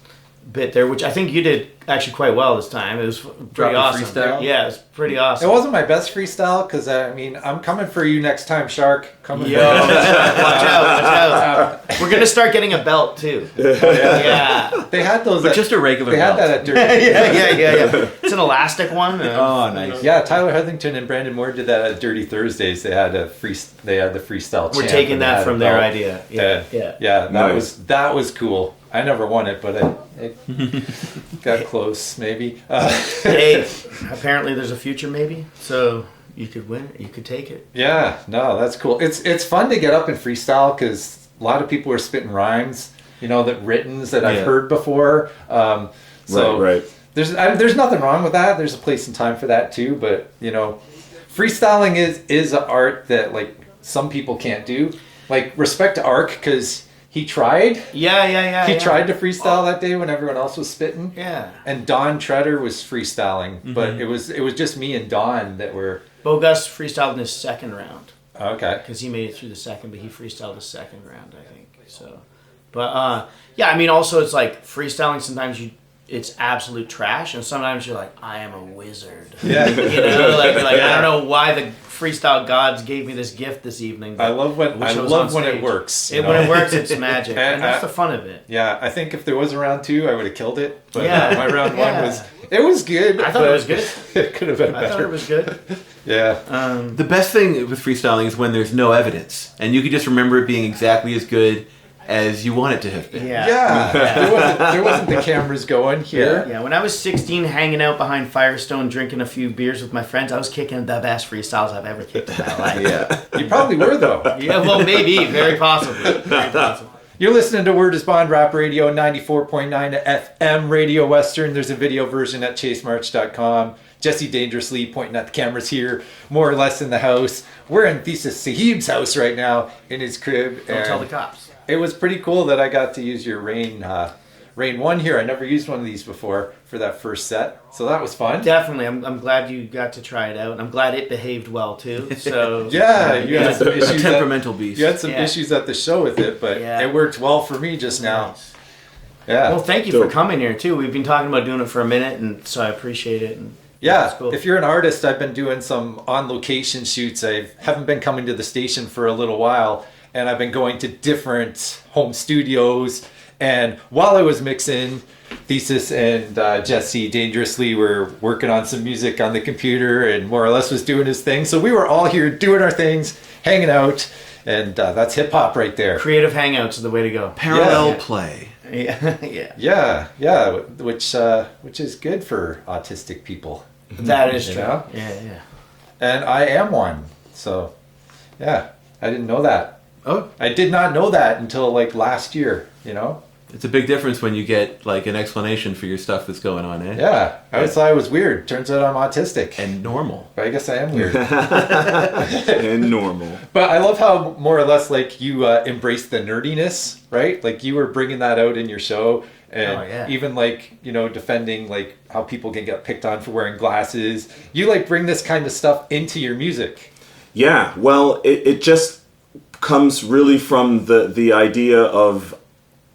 bit there, which I think you did actually quite well this time. It was pretty awesome. Freestyle? Yeah, it was pretty awesome. It wasn't my best freestyle because I'm coming for you next time, Shark. Watch out! We're gonna start getting a belt too. Yeah, they had those, but just a regular. They belt. had that at Dirty. yeah. It's an elastic one. Oh, nice. Yeah, Tyler Heathington and Brandon Moore did that at Dirty Thursdays. They had the freestyle. We're taking that from their idea. Yeah. That was cool. I never won it, but it got close, maybe. Hey, apparently there's a future, maybe. So you could win it. You could take it. Yeah, no, that's cool. It's fun to get up and freestyle because a lot of people are spitting rhymes, that I've heard before. Right. there's nothing wrong with that. There's a place and time for that too. But you know, freestyling is an art that like some people can't do. Like respect to Ark because he tried. He tried to freestyle that day when everyone else was spitting. Yeah. And Don Treader was freestyling, but it was just me and Don that were. Bogus freestyled in his second round. Okay. Because he made it through the second, but he freestyled the second round, I think. So, but yeah, I mean, also it's like freestyling. Sometimes it's absolute trash, and sometimes you're like, I am a wizard. Yeah. You know, like I don't know why the freestyle gods gave me this gift this evening. I love when it works. When it works, it's magic, and that's the fun of it. Yeah, I think if there was a round 2, I would have killed it. But my round 1 was good. I thought it was good. It could have been better. I thought it was good. Yeah. The best thing with freestyling is when there's no evidence, and you can just remember it being exactly as good as you want it to have been. There wasn't the cameras going here. Yeah, when I was 16, hanging out behind Firestone, drinking a few beers with my friends, I was kicking the best freestyles I've ever kicked in my life. You probably were though. Yeah, well, maybe, very possibly. Very possibly. You're listening to Word is Bond Rap Radio, 94.9 FM Radio Western. There's a video version at chasemarch.com. Jesse dangerously pointing at the cameras here, more or less in the house. We're in Thesis Sahib's house right now, in his crib. Don't tell the cops. It was pretty cool that I got to use your Rain 1 here. I never used one of these before for that first set, so that was fun. Definitely. I'm glad you got to try it out. I'm glad it behaved well too. So you had some issues. Temperamental beast. You had some issues at the show with it, but it worked well for me just now. Nice. Yeah. Well, thank you for coming here too. We've been talking about doing it for a minute, and so I appreciate it. And yeah, cool. If you're an artist, I've been doing some on-location shoots. I haven't been coming to the station for a little while, and I've been going to different home studios. And while I was mixing, Thesis and Jesse dangerously were working on some music on the computer, and more or less was doing his thing. So we were all here doing our things, hanging out, and that's hip-hop right there. Creative hangouts is the way to go. Parallel play. Yeah. Which is good for autistic people. That is true. Know? Yeah. And I am one, so yeah, I didn't know that. Oh, I did not know that until like last year. You know, it's a big difference when you get like an explanation for your stuff that's going on. Yeah, I always thought I was weird. Turns out I'm autistic and normal. But I guess I am weird and normal. But I love how more or less like you embrace the nerdiness, right? Like you were bringing that out in your show. And even like, you know, defending like how people can get picked on for wearing glasses. You like bring this kind of stuff into your music. Yeah, well, it just comes really from the idea of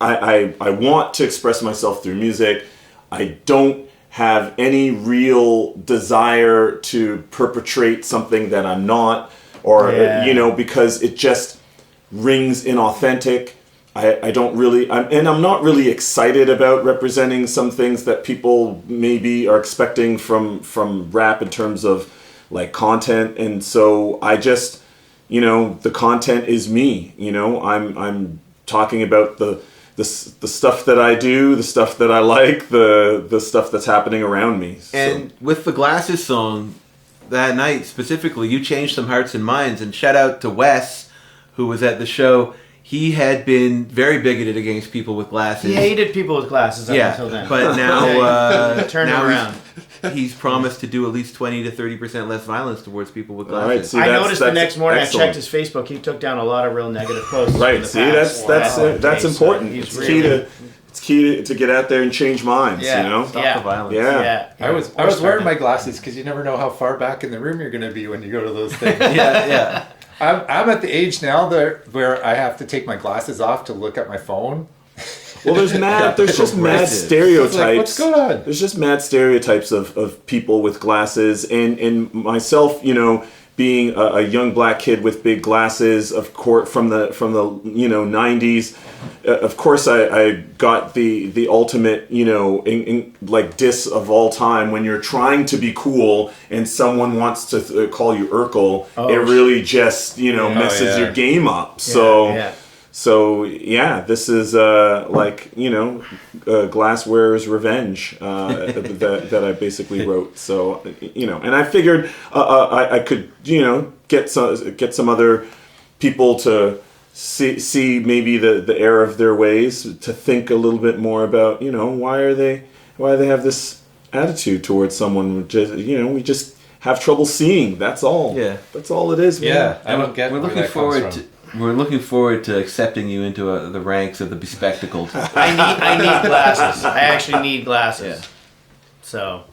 I want to express myself through music. I don't have any real desire to perpetrate something that I'm not, or, you know, because it just rings inauthentic. I don't really, I'm not really excited about representing some things that people maybe are expecting from rap in terms of like content, and so I just, you know, the content is me. You know, I'm talking about the stuff that I do, the stuff that I like, the stuff that's happening around me. And with the Glasses song that night specifically, you changed some hearts and minds. And shout out to Wes, who was at the show. He had been very bigoted against people with glasses. He hated people with glasses up until then. But now, turn around. He's promised to do at least 20 to 30% less violence towards people with glasses. Right, see, I noticed the next morning excellent. I checked his Facebook. He took down a lot of real negative posts. Right, see, that's important. So it's key to get out there and change minds. Yeah. You know, stop the violence. Yeah. I was wearing my glasses because you never know how far back in the room you're going to be when you go to those things. Yeah. I'm at the age now where I have to take my glasses off to look at my phone. Well, there's just mad stereotypes. Like, what's going on? There's just mad stereotypes of people with glasses, and myself, you know, being a young black kid with big glasses, of course, from the you know 90s. Of course, I got the ultimate, you know, like diss of all time when you're trying to be cool and someone wants to call you Urkel. It really just, you know, messes your game up. So this is like, you know, Glassware's Revenge that I basically wrote. So, you know, and I figured I could, you know, get some other people to see maybe the error of their ways, to think a little bit more about, you know, why they have this attitude towards someone. Just, we just have trouble seeing. That's all. Yeah, that's all it is. Man. Yeah, I don't get. We're looking forward to. We're looking forward to accepting you into the ranks of the bespectacled. I need glasses. I actually need glasses. Yeah. So,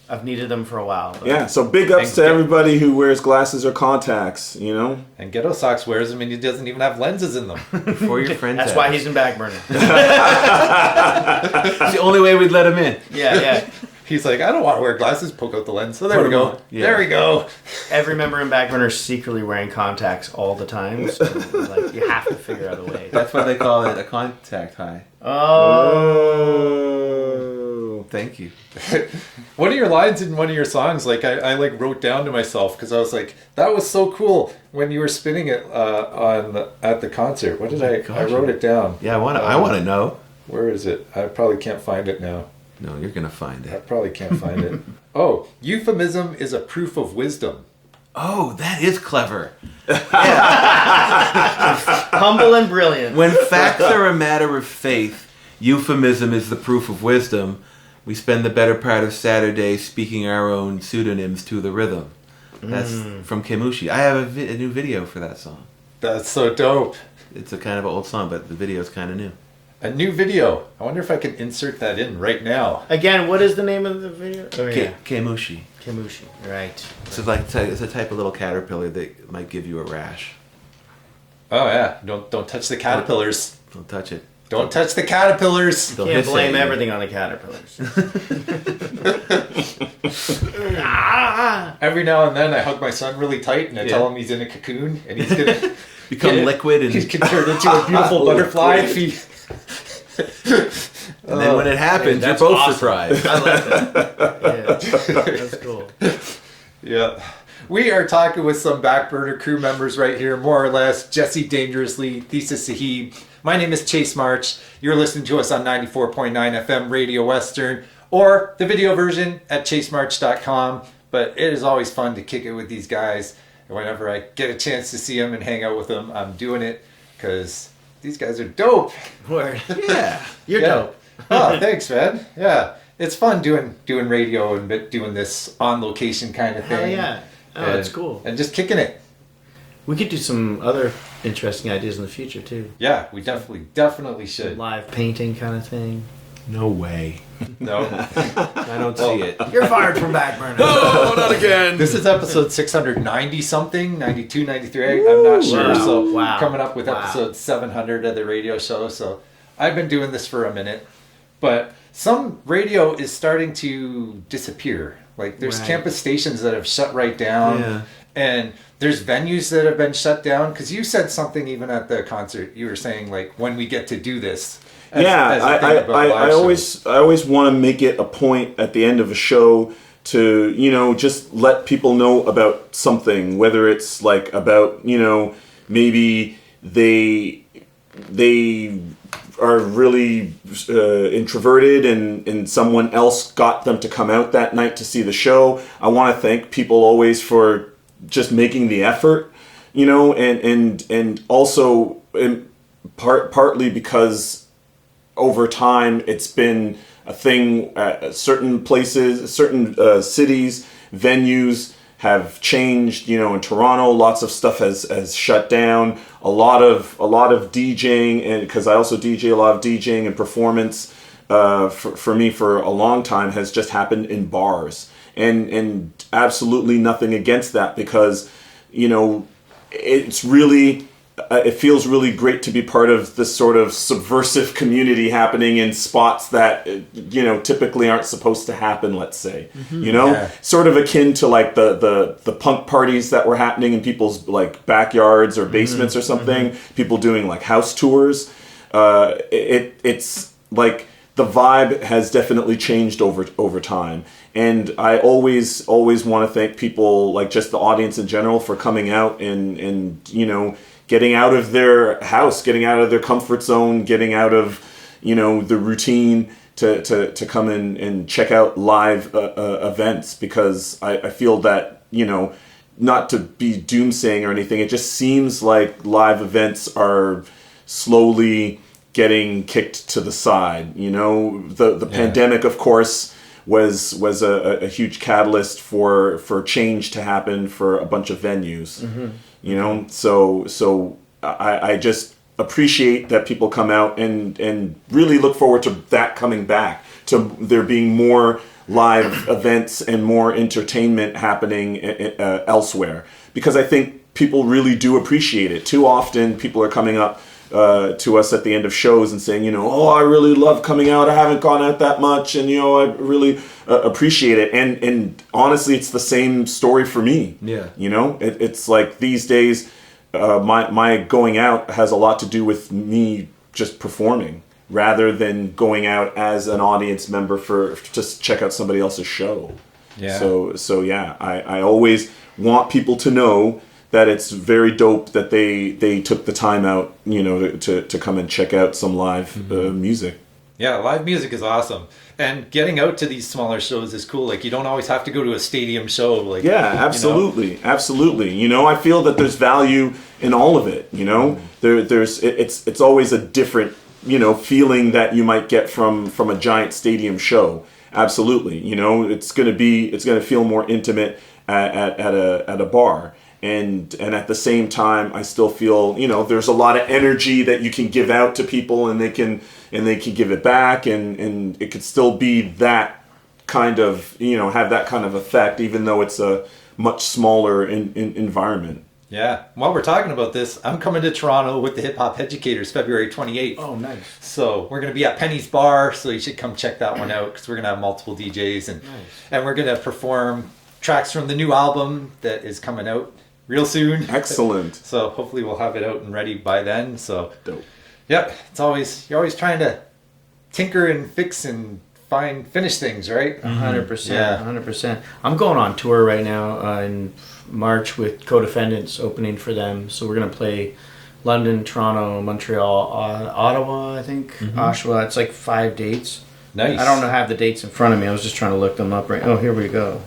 I've needed them for a while. But. Yeah. So big ups to everybody who wears glasses or contacts. And Ghettosocks wears them, and he doesn't even have lenses in them. For your friends. That's why he's in Backburner. It's the only way we'd let him in. Yeah. He's like, I don't want to wear glasses. Poke out the lens. So there we go. Yeah. There we go. Every member in Backburner is secretly wearing contacts all the time. So, you have to figure out a way. That's why they call it a contact high. Oh. Thank you. One of your lines in one of your songs, I wrote down to myself because I was like, that was so cool when you were spinning it at the concert. What did I wrote it down. Yeah, I want to know. Where is it? I probably can't find it now. No, you're going to find it. I probably can't find it. Oh, euphemism is a proof of wisdom. Oh, that is clever. Humble and brilliant. When facts are a matter of faith, euphemism is the proof of wisdom. We spend the better part of Saturday speaking our own pseudonyms to the rhythm. That's from Kemushi. I have a new video for that song. That's so dope. It's a kind of an old song, but the video's kind of new. A new video. I wonder if I can insert that in right now. Again, what is the name of the video? Kemushi. Kemushi, right. It's a type of little caterpillar that might give you a rash. Oh yeah, don't touch the caterpillars. Don't touch it. Don't touch the caterpillars. You can't blame everything on the caterpillars. Every now and then I hug my son really tight and I tell him he's in a cocoon and he's gonna become liquid and he can turn into a beautiful butterfly if he. And then when it happens, you're both awesome. surprised. I like that. Yeah, that's cool. Yeah. We are talking with some Backburner crew members right here, more or less. Jesse Dangerously, Thesis Sahib. My name is Chase March. You're listening to us on 94.9 FM Radio Western or the video version at chasemarch.com. But it is always fun to kick it with these guys. And whenever I get a chance to see them and hang out with them, I'm doing it because these guys are dope. Word. Yeah. You're dope. Oh, thanks, man. Yeah. It's fun doing radio and doing this on location kind of thing. Hell yeah. Oh, it's cool. And just kicking it. We could do some other interesting ideas in the future too. Yeah, we definitely should. Live painting kind of thing. No way. No. I don't see it. You're fired from Backburner. No, not again. This is episode 690 something, 92, 93. I'm not sure. Wow. So Wow. coming up with episode 700 of the radio show. So I've been doing this for a minute. But some radio is starting to disappear. Like there's campus stations that have shut right down. Yeah. And there's venues that have been shut down. Because you said something even at the concert. You were saying like when we get to do this. I always want to make it a point at the end of a show to, just let people know about something, whether it's like about, maybe they are really introverted and someone else got them to come out that night to see the show. I want to thank people always for just making the effort, and also partly because over time it's been a thing at certain places, certain cities, venues have changed. In Toronto, lots of stuff has shut down. A lot of DJing, and because I also DJ, a lot of DJing and performance for me for a long time has just happened in bars, and absolutely nothing against that because it's really. It feels really great to be part of this sort of subversive community happening in spots that typically aren't supposed to happen. Let's say, sort of akin to like the punk parties that were happening in people's like backyards or basements or something. People doing like house tours. It's like the vibe has definitely changed over time. And I always want to thank people, like just the audience in general, for coming out and getting out of their house, getting out of their comfort zone, getting out of, the routine to come in and check out live events, because I feel that, not to be doomsaying or anything, it just seems like live events are slowly getting kicked to the side. The pandemic, of course, was a huge catalyst for change to happen for a bunch of venues. You know, so I just appreciate that people come out and really look forward to that coming back, to there being more live events and more entertainment happening elsewhere, because I think people really do appreciate it. Too often people are coming up to us at the end of shows and saying, you know, oh, I really love coming out, I haven't gone out that much, and you know, I really appreciate it. And honestly, it's the same story for me. Yeah. You know, it's like these days, my going out has a lot to do with me just performing, rather than going out as an audience member for just check out somebody else's show. Yeah. So yeah, I always want people to know that it's very dope that they took the time out, you know, to come and check out some live music. Yeah, live music is awesome. And getting out to these smaller shows is cool. Like, you don't always have to go to a stadium show. Like, yeah, absolutely. You know? Absolutely. You know, I feel that there's value in all of it, you know? It's always a different, you know, feeling that you might get from a giant stadium show. Absolutely. You know, it's going to feel more intimate at a bar. And at the same time, I still feel, you know, there's a lot of energy that you can give out to people, and they can give it back, and it could still be that kind of, you know, have that kind of effect, even though it's a much smaller environment. Yeah. While we're talking about this, I'm coming to Toronto with the Hip Hop Educators February 28th. Oh, nice. So we're going to be at Penny's Bar, so you should come check that one out, because we're going to have multiple DJs, and we're going to perform tracks from the new album that is coming out real soon. Excellent. So hopefully we'll have it out and ready by then. So dope. Yep. You're always trying to tinker and fix and finish things, right? 100%. Yeah. 100%. I'm going on tour right now in March with Co-Defendants, opening for them. So we're gonna play London, Toronto, Montreal, Ottawa, I think. Oshawa. It's like 5 dates. Nice. I don't have the dates in front of me. I was just trying to look them up right. Oh, here we go.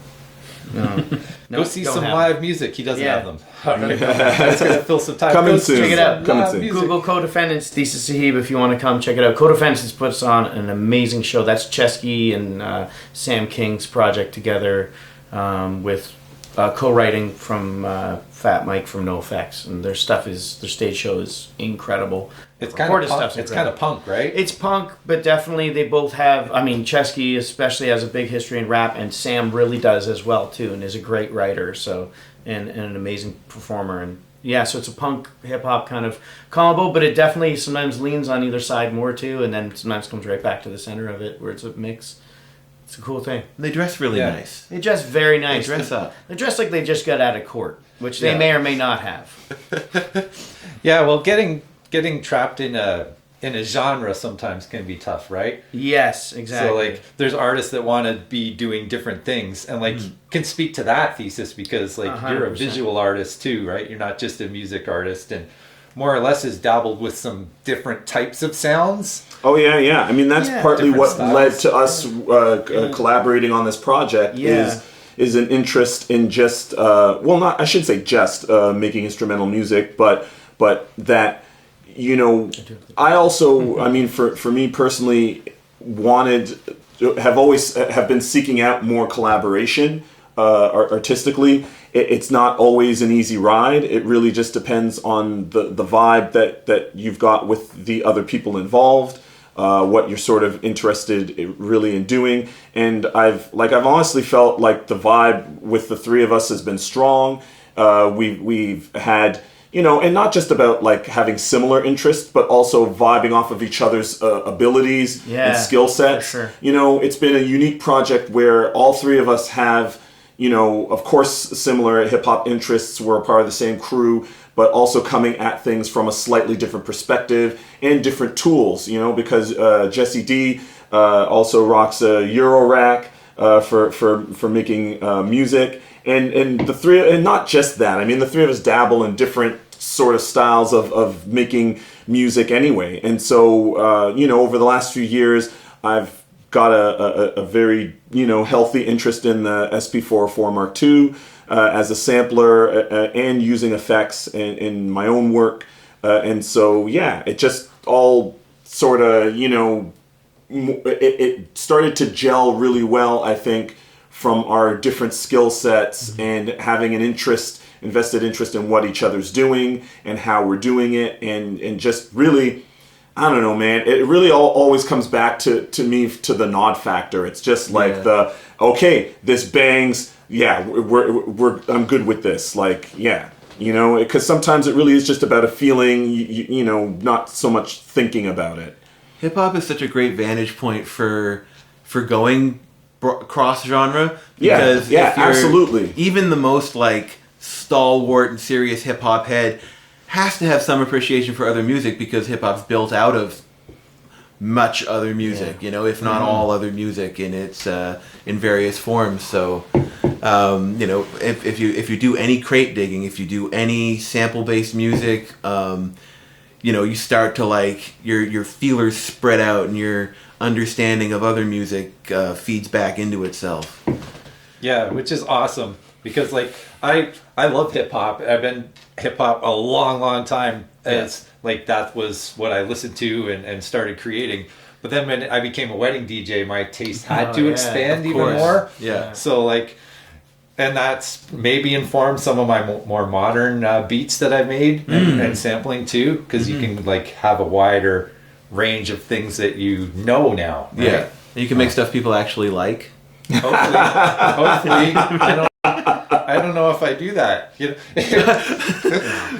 No. Go see some live music. He doesn't have them. That's It's going to fill some time. Coming soon. Check it out. Coming soon. Google Co-Defendants, Thesis Sahib, if you want to come check it out. Co-Defendants puts on an amazing show. That's Chesky and Sam King's project together with co-writing from Fat Mike from NoFX. And their stage show is incredible. It's kind of punk. It's kind of punk, right? It's punk, but definitely they both have. I mean, Chesky especially has a big history in rap, and Sam really does as well too, and is a great writer. So and an amazing performer, and yeah. So it's a punk hip hop kind of combo, but it definitely sometimes leans on either side more too, and then sometimes comes right back to the center of it where it's a mix. It's a cool thing. They dress really nice. They dress very nice. They dress up. They dress like they just got out of court, which they may or may not have. Yeah. Well, getting trapped in a genre sometimes can be tough, right? Yes, exactly. So like there's artists that want to be doing different things, and like can speak to that thesis, because like 100%. you're a visual artist too, right? You're not just a music artist, and more or less has dabbled with some different types of sounds. Oh yeah. I mean, that's partly different what styles. led to us collaborating on this project. Is an interest in just I should say just making instrumental music, but that, you know, I also, I mean, for me personally, have been seeking out more collaboration artistically. It's not always an easy ride. It really just depends on the vibe that you've got with the other people involved, what you're sort of interested really in doing. And I've honestly felt like the vibe with the three of us has been strong. We've had, you know, and not just about like having similar interests, but also vibing off of each other's abilities and skill sets. For sure. You know, it's been a unique project where all three of us have, you know, of course, similar hip hop interests. We're a part of the same crew, but also coming at things from a slightly different perspective and different tools, you know, because Jesse D also rocks a Euro rack for making music. And the three, and not just that, I mean, the three of us dabble in different sort of styles of making music anyway. And so, you know, over the last few years, I've got a very, you know, healthy interest in the SP404 Mark II as a sampler and using effects in my own work. And so, yeah, it just all sort of, you know, it started to gel really well, I think, from our different skill sets and having an invested interest in what each other's doing and how we're doing it, and just really, I don't know, man. It really always comes back to me to the nod factor. It's just like okay, this bangs. Yeah, I'm good with this. Like, yeah, because sometimes it really is just about a feeling. Not so much thinking about it. Hip hop is such a great vantage point for going cross genre. Because absolutely. Even the most like stalwart and serious hip hop head has to have some appreciation for other music, because hip hop's built out of much other music, if not all other music in its in various forms. So, if you do any crate digging, if you do any sample based music, you start to like your feelers spread out, and your understanding of other music feeds back into itself. Yeah, which is awesome, because like I love hip hop. I've been hip hop a long time. It's like that was what I listened to and started creating. But then when I became a wedding DJ, my taste had to expand even more. Yeah. So like, and that's maybe informed some of my more modern beats that I've made and sampling too, because you can like have a wider range of things that now. Right? Yeah. And you can make stuff people actually like. Hopefully, I don't know if I do that.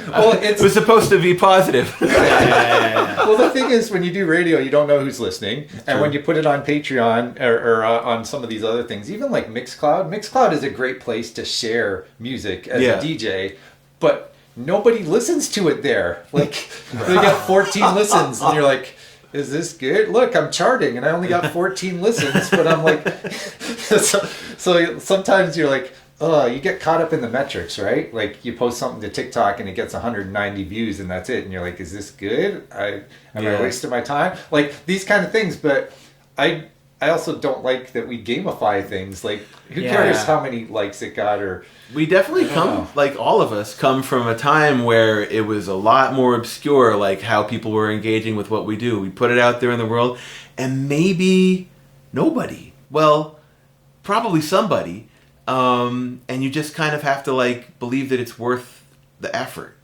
Well, it was supposed to be positive. Well, the thing is, when you do radio, you don't know who's listening, and when you put it on Patreon or on some of these other things, even like Mixcloud is a great place to share music as a DJ, but nobody listens to it there. Like they get 14 listens, and you're like, is this good? Look, I'm charting and I only got 14 listens, but I'm like, so sometimes you're like, oh, you get caught up in the metrics, right? Like you post something to TikTok and it gets 190 views and that's it. And you're like, is this good? Am I wasting my time? Like these kind of things. But I also don't like that we gamify things. Like who cares how many likes it got? Or we definitely like all of us come from a time where it was a lot more obscure, like how people were engaging with what we do. We put it out there in the world, and maybe nobody, well, probably somebody, and you just kind of have to like believe that it's worth the effort.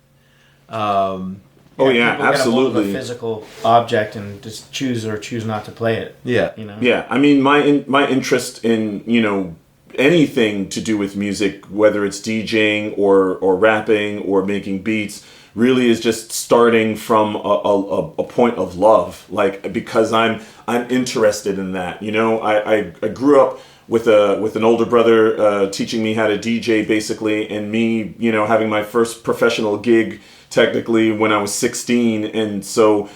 Absolutely. Get a hold of a physical object and just choose or choose not to play it. Yeah. Yeah. I mean, my interest in anything to do with music, whether it's DJing or rapping or making beats, really is just starting from a point of love, like because I'm interested in that. I grew up with an older brother teaching me how to DJ basically, and me having my first professional gig technically when I was 16, and so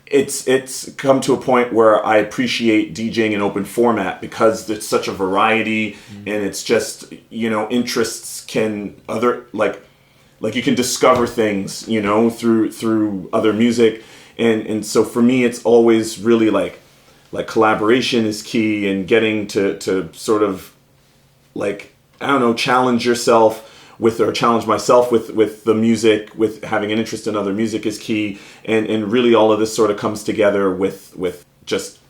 it's come to a point where I appreciate DJing in open format because it's such a variety, and it's just interests can other like you can discover things through other music, and so for me it's always really like collaboration is key, and getting to sort of like challenge yourself or challenge myself with the music, with having an interest in other music is key, and really all of this sort of comes together with just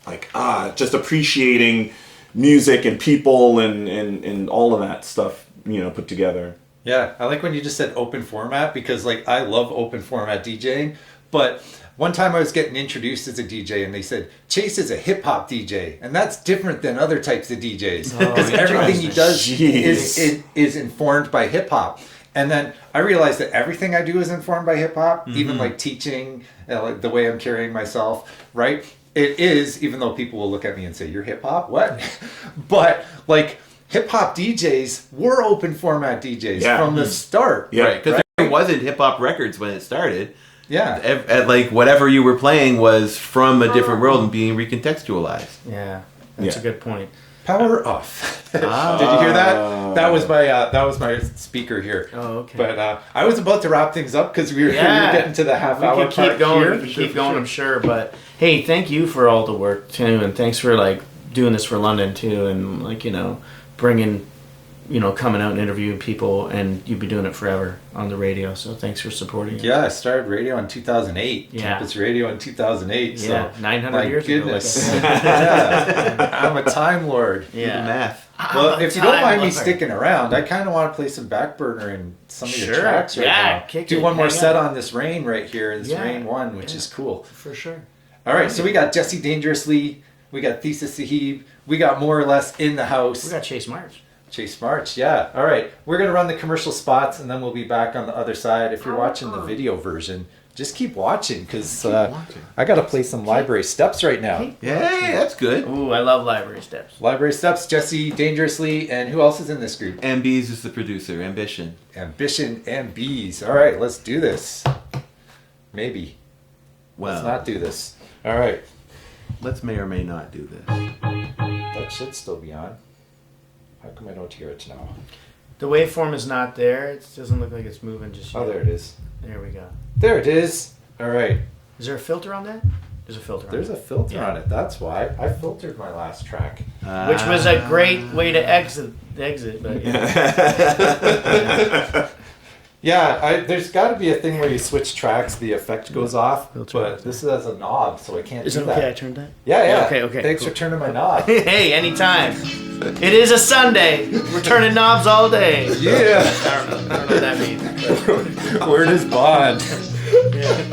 like just appreciating music and people and all of that stuff put together. Yeah, I like when you just said open format, because like I love open format DJing, but one time I was getting introduced as a DJ and they said, Chase is a hip hop DJ, and that's different than other types of DJs, because everything he does is informed by hip hop. And then I realized that everything I do is informed by hip hop, even like teaching, like the way I'm carrying myself, right? It is, even though people will look at me and say, you're hip hop? What? But like hip hop DJs were open format DJs from the start. Yeah, right, because there wasn't hip hop records when it started. Yeah. Like whatever you were playing was from a different world and being recontextualized. Yeah, that's a good point. Power off. Did you hear that? That was my speaker here. Oh, okay. But I was about to wrap things up because we were getting to the half hour part here. We can keep going, I'm sure. But hey, thank you for all the work too, and thanks for like doing this for London too, and like bringing coming out and interviewing people, and you've been doing it forever on the radio. So thanks for supporting it. Yeah, I started radio in 2008. Yeah. Campus radio in 2008. Yeah, so 900 years goodness. ago. Yeah, I'm a time lord. Yeah. Do the math. Well, if you don't mind me sticking around, I kind of want to play some Backburner in some of your tracks right now. Do one more set on this Rain right here, this Rain 1, which is cool. For sure. All right, so we got Jesse Dangerously, we got Thesis Sahib, we got More or Less in the house. We got Chase March. Chase March, yeah. All right, we're going to run the commercial spots, and then we'll be back on the other side. If you're watching the video version, just keep watching, because I got to play some Library Steps right now. Yeah, that's good. Ooh, I love Library Steps. Library Steps, Jesse Dangerously, and who else is in this group? MBs is the producer, Ambition. Ambition and Bees. All right, let's do this. Maybe. Well, let's not do this. All right. Let's may or may not do this. That should still be on. How come I don't hear it now? The waveform is not there. It doesn't look like it's moving just yet. Oh, there it is. There we go. There it is. All right. Is there a filter on that? There's a filter on it. There's a filter on it. That's why. I filtered my last track. Which was a great way to exit, but yeah. Yeah, there's got to be a thing where you switch tracks, the effect goes off, but this has a knob, so I can't Is do it that. okay I turned that? Yeah. Okay. Thanks for turning my knob. Hey, anytime. It is a Sunday. We're turning knobs all day. Yeah. I don't know what that means. Word is bond. Hip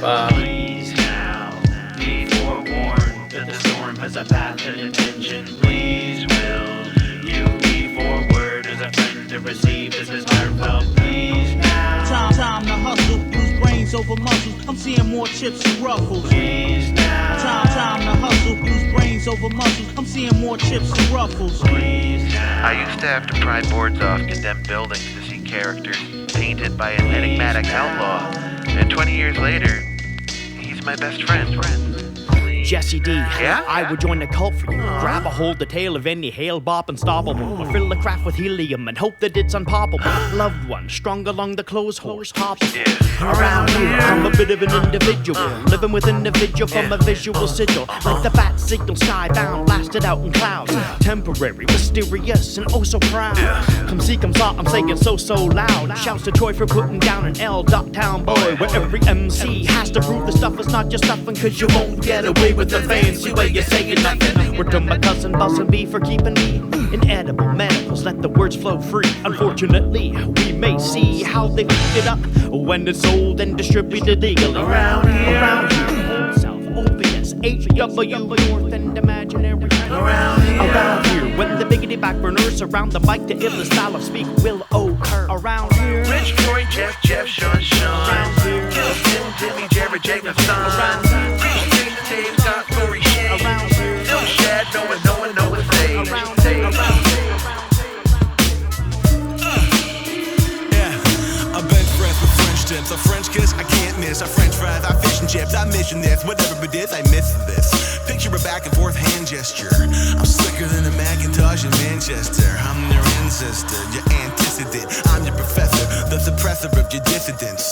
hop. Please now be forewarned that the storm has a path and intention. Please will you be forward as a friend to receive this is heartfelt. Please now. Time to hustle, use brains over muscles. I'm seeing more chips and ruffles. Please now. Time to hustle, use brains over muscles. I'm seeing more chips and ruffles. Please now. I used to have to pry boards off condemned buildings to see characters painted by an enigmatic outlaw. And 20 years later, he's my best friend. Jesse D. Yeah? I would join the cult for you. Grab a hold the tail of any hail bop unstoppable. Or fill the craft with helium and hope that it's unpoppable. Loved one, strung along the clothes horse, hop. Around here, I'm a bit of an individual. Living with individual from a visual sigil. Like the bat signal skybound, blasted out in clouds. Temporary, mysterious, and oh so proud. Come see, come saw, I'm saying so loud. Shouts to Troy for putting down an L.town boy. Where every MC has to prove the stuff is not just stuffing. Cause you won't get away with the fancy way you're saying nothing. We're to my cousin Bussin' B for keeping me inedible manacles. Let the words flow free. Unfortunately, we may see how they pick it up when it's sold and distributed legally. Around here, Old South, OPS, HW, North and Imaginary. Around here, when the biggity backburners surround the mic, the illest style of speak will occur. Around here, Rich, Troy, Jeff, Sean, Kill, Tim, Jimmy, Jared, Jacob, Son. Dave, Scott, Corey, Shane. Still Shad, no one know what they. Yeah, a bench press with French tips, a French kiss I can't miss, a French fries, I fish and chips, I mission this, whatever it is, I miss this. Picture a back and forth hand gesture. I'm slicker than a Macintosh in Manchester. I'm your ancestor, your antecedent. I'm your professor, the suppressor of your dissidence.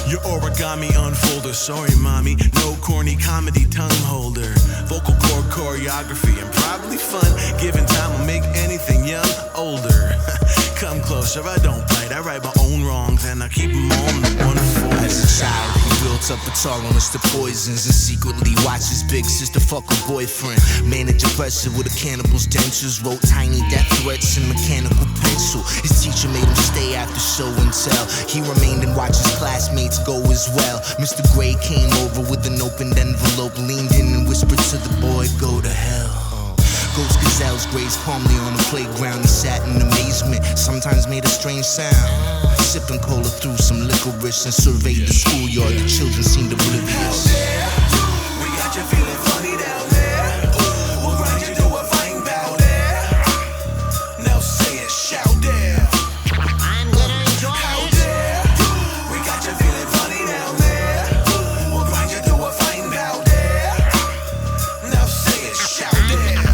Your origami unfolder, sorry mommy, no corny comedy tongue holder. Vocal cord choreography and probably fun. Given time will make anything young older. Come closer, I don't bite, I right my own wrongs and I keep them on the one form. As a child, he built up a tolerance to poisons and secretly watched his big sister fuck a boyfriend. Managed pressure with a cannibal's dentures, wrote tiny death threats in mechanical pencil. His teacher made him stay after show and tell. He remained and watched his classmates go as well. Mr. Gray came over with an opened envelope, leaned in and whispered to the boy, go to hell. Ghost gazelles grazed calmly on the playground. He sat in amazement, sometimes made a strange sound. Sipping cola through some licorice and surveyed the schoolyard. The children seemed oblivious. We got you feeling funny down there. We'll grind you to a fine powder. Now say it, shout there. I'm gonna enjoy it. We got you feeling funny down there. We'll grind you to a fine powder. Now say it, shout there.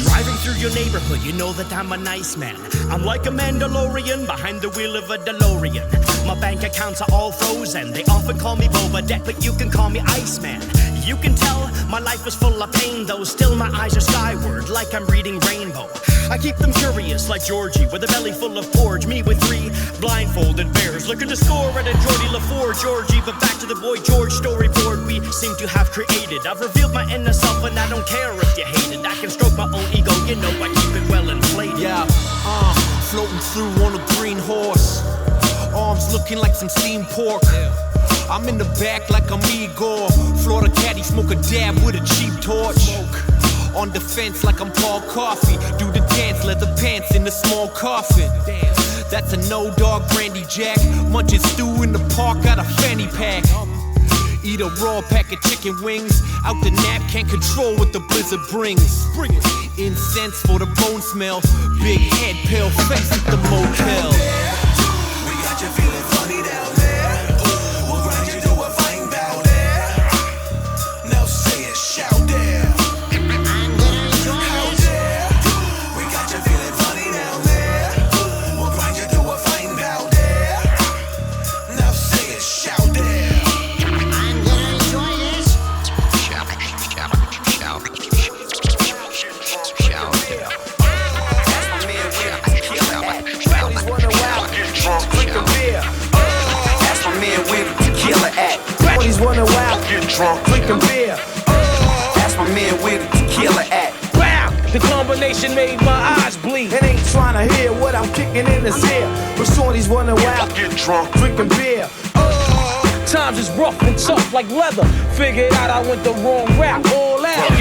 Driving through your neighborhood, you know that I'm a nice man. I'm like a Mandalorian behind the wheel of a Delorean. My bank accounts are all frozen. They often call me Boba Debt, but you can call me Iceman. You can tell my life was full of pain, though still my eyes are skyward, like I'm reading Rainbow. I keep them curious, like Georgie, with a belly full of porridge. Me with 3 blindfolded bears, looking to score at a Geordie LaFour. Georgie, but back to the boy George storyboard we seem to have created. I've revealed my inner self, and I don't care if you hate it. I can stroke my own ego, you know I keep it well inflated. Yeah, floating through on a green horse, arms looking like some steamed pork. I'm in the back like I'm Igor, Florida caddy, smoke a dab with a cheap torch. On the fence like I'm Paul Coffey, do the dance, leather pants in the small coffin. That's a no-dog Brandy Jack, munching stew in the park, got a fanny pack. Eat a raw pack of chicken wings, out the nap, can't control what the blizzard brings. Incense for the bone smell, big head, pale face at the motel. We got you feeling funny down there. We'll grind you to a fine bow there. Now say it, shout there. How dare. We got you feeling funny down there. We'll grind you to a fine bow there. Now say it, shout there. I'm gonna enjoy this. Shout. That's my man with tequila. Shorty's running wild, get drunk, drinking beer. That's my man with tequila at. Shorty's running wild, get drunk, drinking beer. That's my man with tequila at. Wow, the combination made my eyes bleed. And ain't trying to hear what I'm kicking in his ear. But shorty's running wild, get drunk, drinking beer. Times is rough and tough like leather. Figured out I went the wrong route, all out.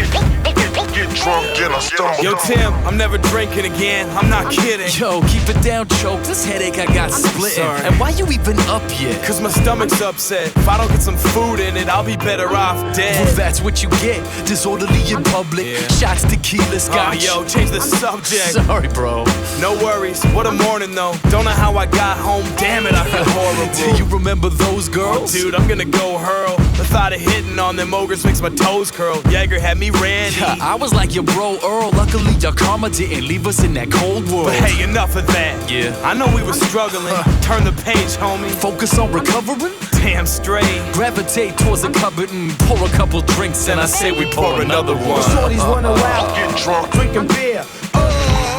Get drunk and I stumble. Yo, Tim, I'm never drinking again. I'm not kidding. Yo, keep it down, Choke. This headache I got splitting. And why you even up yet? Cause my stomach's upset. If I don't get some food in it, I'll be better off dead. Well, that's what you get. Disorderly in public. Shots, tequila, scotch. Yo, change the subject. Sorry, bro. No worries. What a morning, though. Don't know how I got home. Damn it, I feel horrible. Do you remember those girls? Dude, I'm gonna go hurl. The thought of hitting on them ogres makes my toes curl. Jaeger had me randy. Yeah, I was like your bro Earl. Luckily, your karma didn't leave us in that cold world. But hey, enough of that. Yeah. I know we were struggling. Turn the page, homie. Focus on recovering? Damn straight. Gravitate towards the cupboard and pour a couple drinks, and I say we pour another one. Shorty's running wild, get drunk, drinking beer.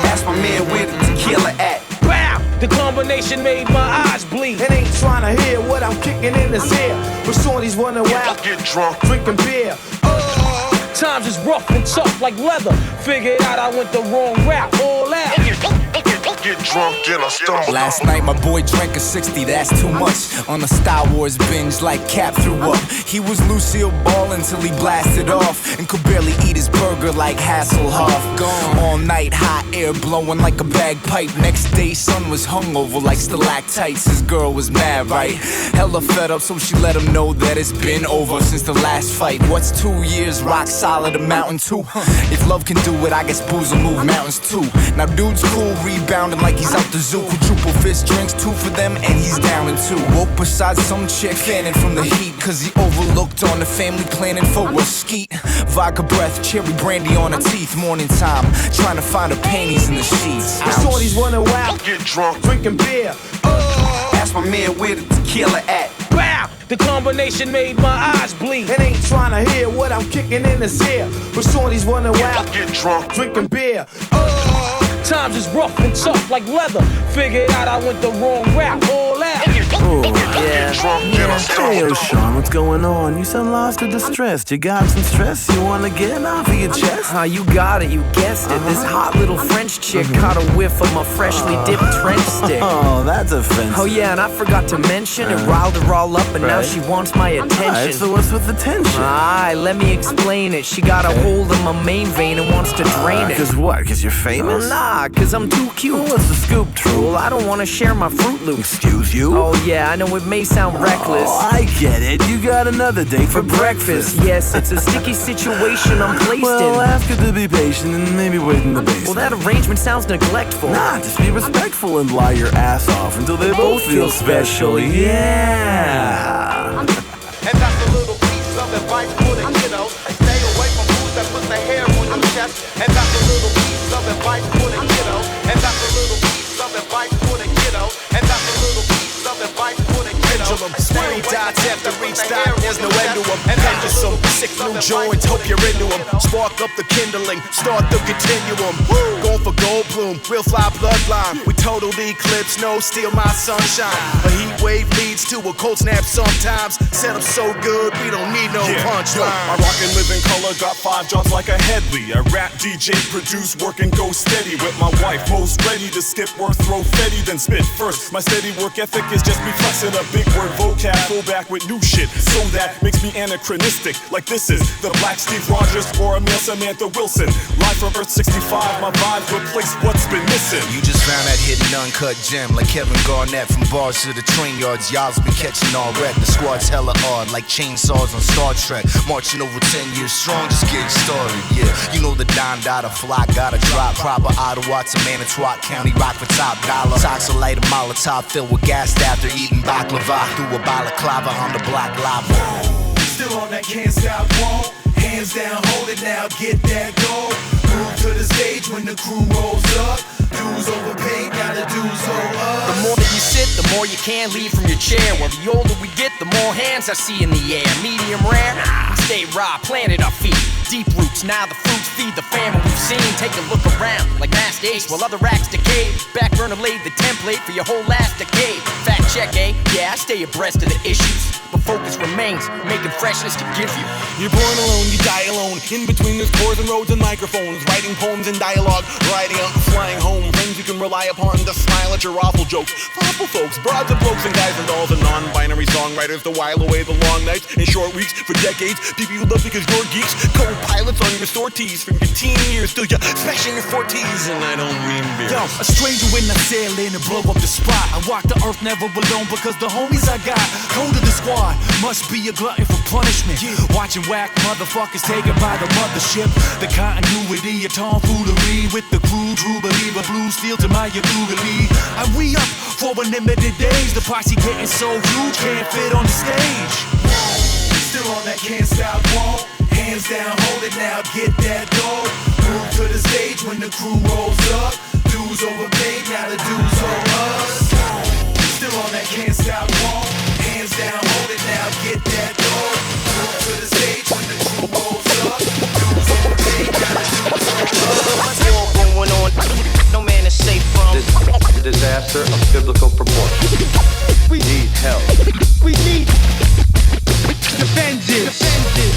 That's my man with tequila at. Wow, the combination made my eyes bleed. And ain't trying to hear what I'm kicking in his ear. But shorty's running wild, get drunk, drinking beer. Times is rough and tough like leather. Figured out I went the wrong route, all out. Get drunk and I stumble. Last night my boy drank a 60, that's too much. On a Star Wars binge like Cap threw up. He was Lucille Ball until he blasted off and could barely eat his burger like Hasselhoff. Gone all night, hot air blowing like a bagpipe. Next day sun was hungover like stalactites. His girl was mad, right? Hella fed up, so she let him know that it's been over since the last fight. What's 2 years, rock solid, a mountain too? If love can do it, I guess booze will move mountains too. Now dude's cool, rebounding like he's out the zoo. Quadruple fist drinks, 2 for them, and he's down in 2. Woke beside some chick, fanning from the heat, cause he overlooked on the family planning for a skeet. Vodka breath, cherry brandy on her teeth. Morning time, trying to find her panties in the sheets. Shorty's running wild, get drunk, drinking beer. That's my man with tequila at. Wow, the combination made my eyes bleed. And ain't trying to hear what I'm kicking in his ear. But shorty's running wild, get drunk, drinking beer. Times is rough and tough like leather. Figured out I went the wrong route, all out. Oh, yeah. Hey, yo, Sean, what's going on? You sound lost or distressed. You got some stress you wanna get off of your chest? You got it, you guessed it. This hot little French chick caught a whiff of my freshly dipped trench stick. Oh, that's offensive. Oh, yeah, and I forgot to mention it riled her all up, and now she wants my attention. Alright, so what's with the tension? Let me explain it. She got a hold of my main vein and wants to drain it. Cause what? Cause you're famous? Nah, cause I'm too cute. What's the scoop, Troll? I don't wanna share my Fruit Loops. Excuse you? Oh, yeah, I know it may sound reckless. Oh, I get it. You got another date for breakfast. Yes, it's a sticky situation I'm placed in. Well, ask her to be patient and maybe wait in the basement. Well, that arrangement sounds neglectful. Nah, just be respectful and lie your ass off until they both feel special. Yeah. And that's a little piece of advice for the kiddos. Stay away from foods that put the hair on your chest. And that's a little piece of advice for the kiddos. And that's a little piece of advice for the kiddos. And that's a little piece of advice for the reach that, there's no end to them. And then just some sick new joints, hope you're into them. Spark up the kindling, start the continuum. Going for gold bloom, real fly bloodline. We total eclipse, no steal my sunshine. A heat wave leads to a cold snap sometimes. Set up so good, we don't need no punchline. I rock and live in color, got 5 jobs like a Headley. I rap, DJ, produce, work and go steady. With my wife, most ready to skip work, throw fetty, then spit first. My steady work ethic is just me flexing a big word vocab. Go back with new shit, so that makes me anachronistic. Like this is the Black Steve Rogers or a male Samantha Wilson. Live from Earth 65, my vibes replace what's been missing. You just found that hidden uncut gem, like Kevin Garnett from bars to the train yards. Y'all's been catching all wreck. The squad's hella odd, like chainsaws on Star Trek. Marching over 10 years strong, just getting started. Yeah, you know the Don Dada fly gotta drop. Proper Ottawa to Manitowoc County, rock for top dollar. Socks will light a Molotov filled with gas after eating baklava. Through a balaclava on the black lava. Still on that can't stop wall. Hands down, hold it now, get that goal. Move to the stage when the crew rolls up. Dues overpaid, now the dues hold up. The more that you sit, the more you can't leave from your chair. Well, the older we get, the more hands I see in the air. Medium rare, we stay raw, planted our feet. Deep roots, now the fruits feed the family we've seen. Take a look around, like Master Ace, while other acts decay. Backburner laid the template for your whole last decade. Fact check, eh? Yeah, I stay abreast of the issues, but focus remains, making freshness to give you. You're born alone, you die alone. In between there's chords and roads and microphones. Writing poems and dialogue, riding out and flying home. Friends you can rely upon to smile at your awful jokes. Thoughtful folks, broads and blokes and guys and dolls and non-binary songwriters to while away the long nights and short weeks for decades. People you love because you're geeks. Co-pilots on your sorties from your teen years till you're smashing your 40s, and I don't mean beer. Yo, a stranger when I sail in and blow up the spot. I walk the earth never alone because the homies I got go to the squad. Must be a glutton for punishment. Watching whack motherfuckers taken by the mothership. The continuity of tomfoolery with the crew, true believer, blue steel to my Ugly. I re-up for unlimited days. The posse getting so huge, can't fit on the stage. Still on that can't stop wall. Hands down, hold it now, get that goal. Move to the stage when the crew rolls up. Dues overpaid, now the dues owe us. Still on that can't stop wall. Hands down, hold it now, get that goal. Move to the stage when the crew rolls up. Dues overpaid, now the dues owe us. War going on, no man is safe from this disaster of biblical proportions. We need help. We need vengeance.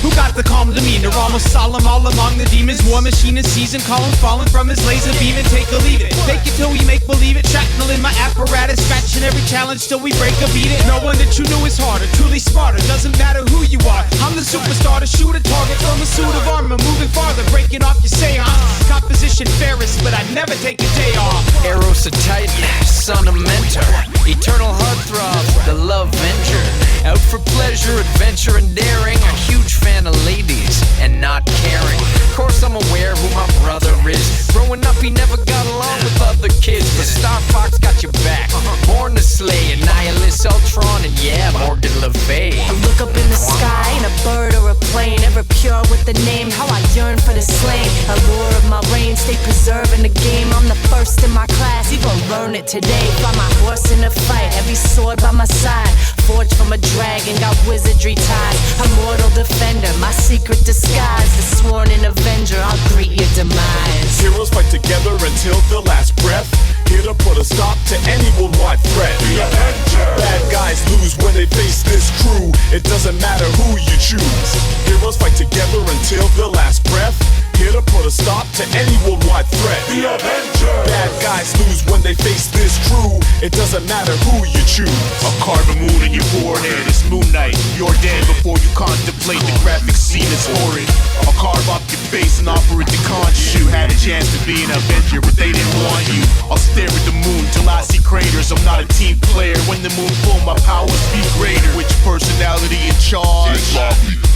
Who got the calm demeanor, almost solemn all along the demon's war machine is seasoned, columns falling from his laser beam and take or leave it. Take it till we make believe it, shrapnel in my apparatus, scratching every challenge till we break or beat it. No one that you knew is harder, truly smarter, doesn't matter who you are. I'm the superstar to shoot a target from a suit of armor, moving farther, breaking off your seance. Composition fairest, but I never take a day off. Eros a titan, son of mentor, eternal heartthrob, the love venture. Out for pleasure, adventure, and daring. A huge fan of ladies and not caring. Of course I'm aware who my brother is. Growing up he never got along with other kids, but Star Fox got your back. Born to slay, Annihilus, Ultron, and yeah, Morgan Le Fay. I look up in the sky in a bird or a plane, ever pure with the name. How I yearn for the slain. Allure of my reign, stay preserved in the game. I'm the first in my class, you gon' learn it today. Fly my horse in a fight, every sword by my side. Forged from a dragon, got wizardry ties. A mortal defender, my secret disguise. The sworn in avenger, I'll greet your demise. Heroes fight together until the last breath. Here to put a stop to any worldwide threat. The Avengers. Bad guys lose when they face this crew. It doesn't matter who you choose. Heroes fight together until the last breath. Here to put a stop to any worldwide threat. The Avengers. Bad guys lose when they face this crew. It doesn't matter who you choose. A carving moon in your forehead. It's moon night. You're dead before you contemplate the graphic scene is horrid. I'll carve up your face and offer it to conscience. You had a chance to be an Avenger, but they didn't want you. I'll stare at the moon till I see craters. I'm not a team player. When the moon full, my powers be greater. Which personality in charge?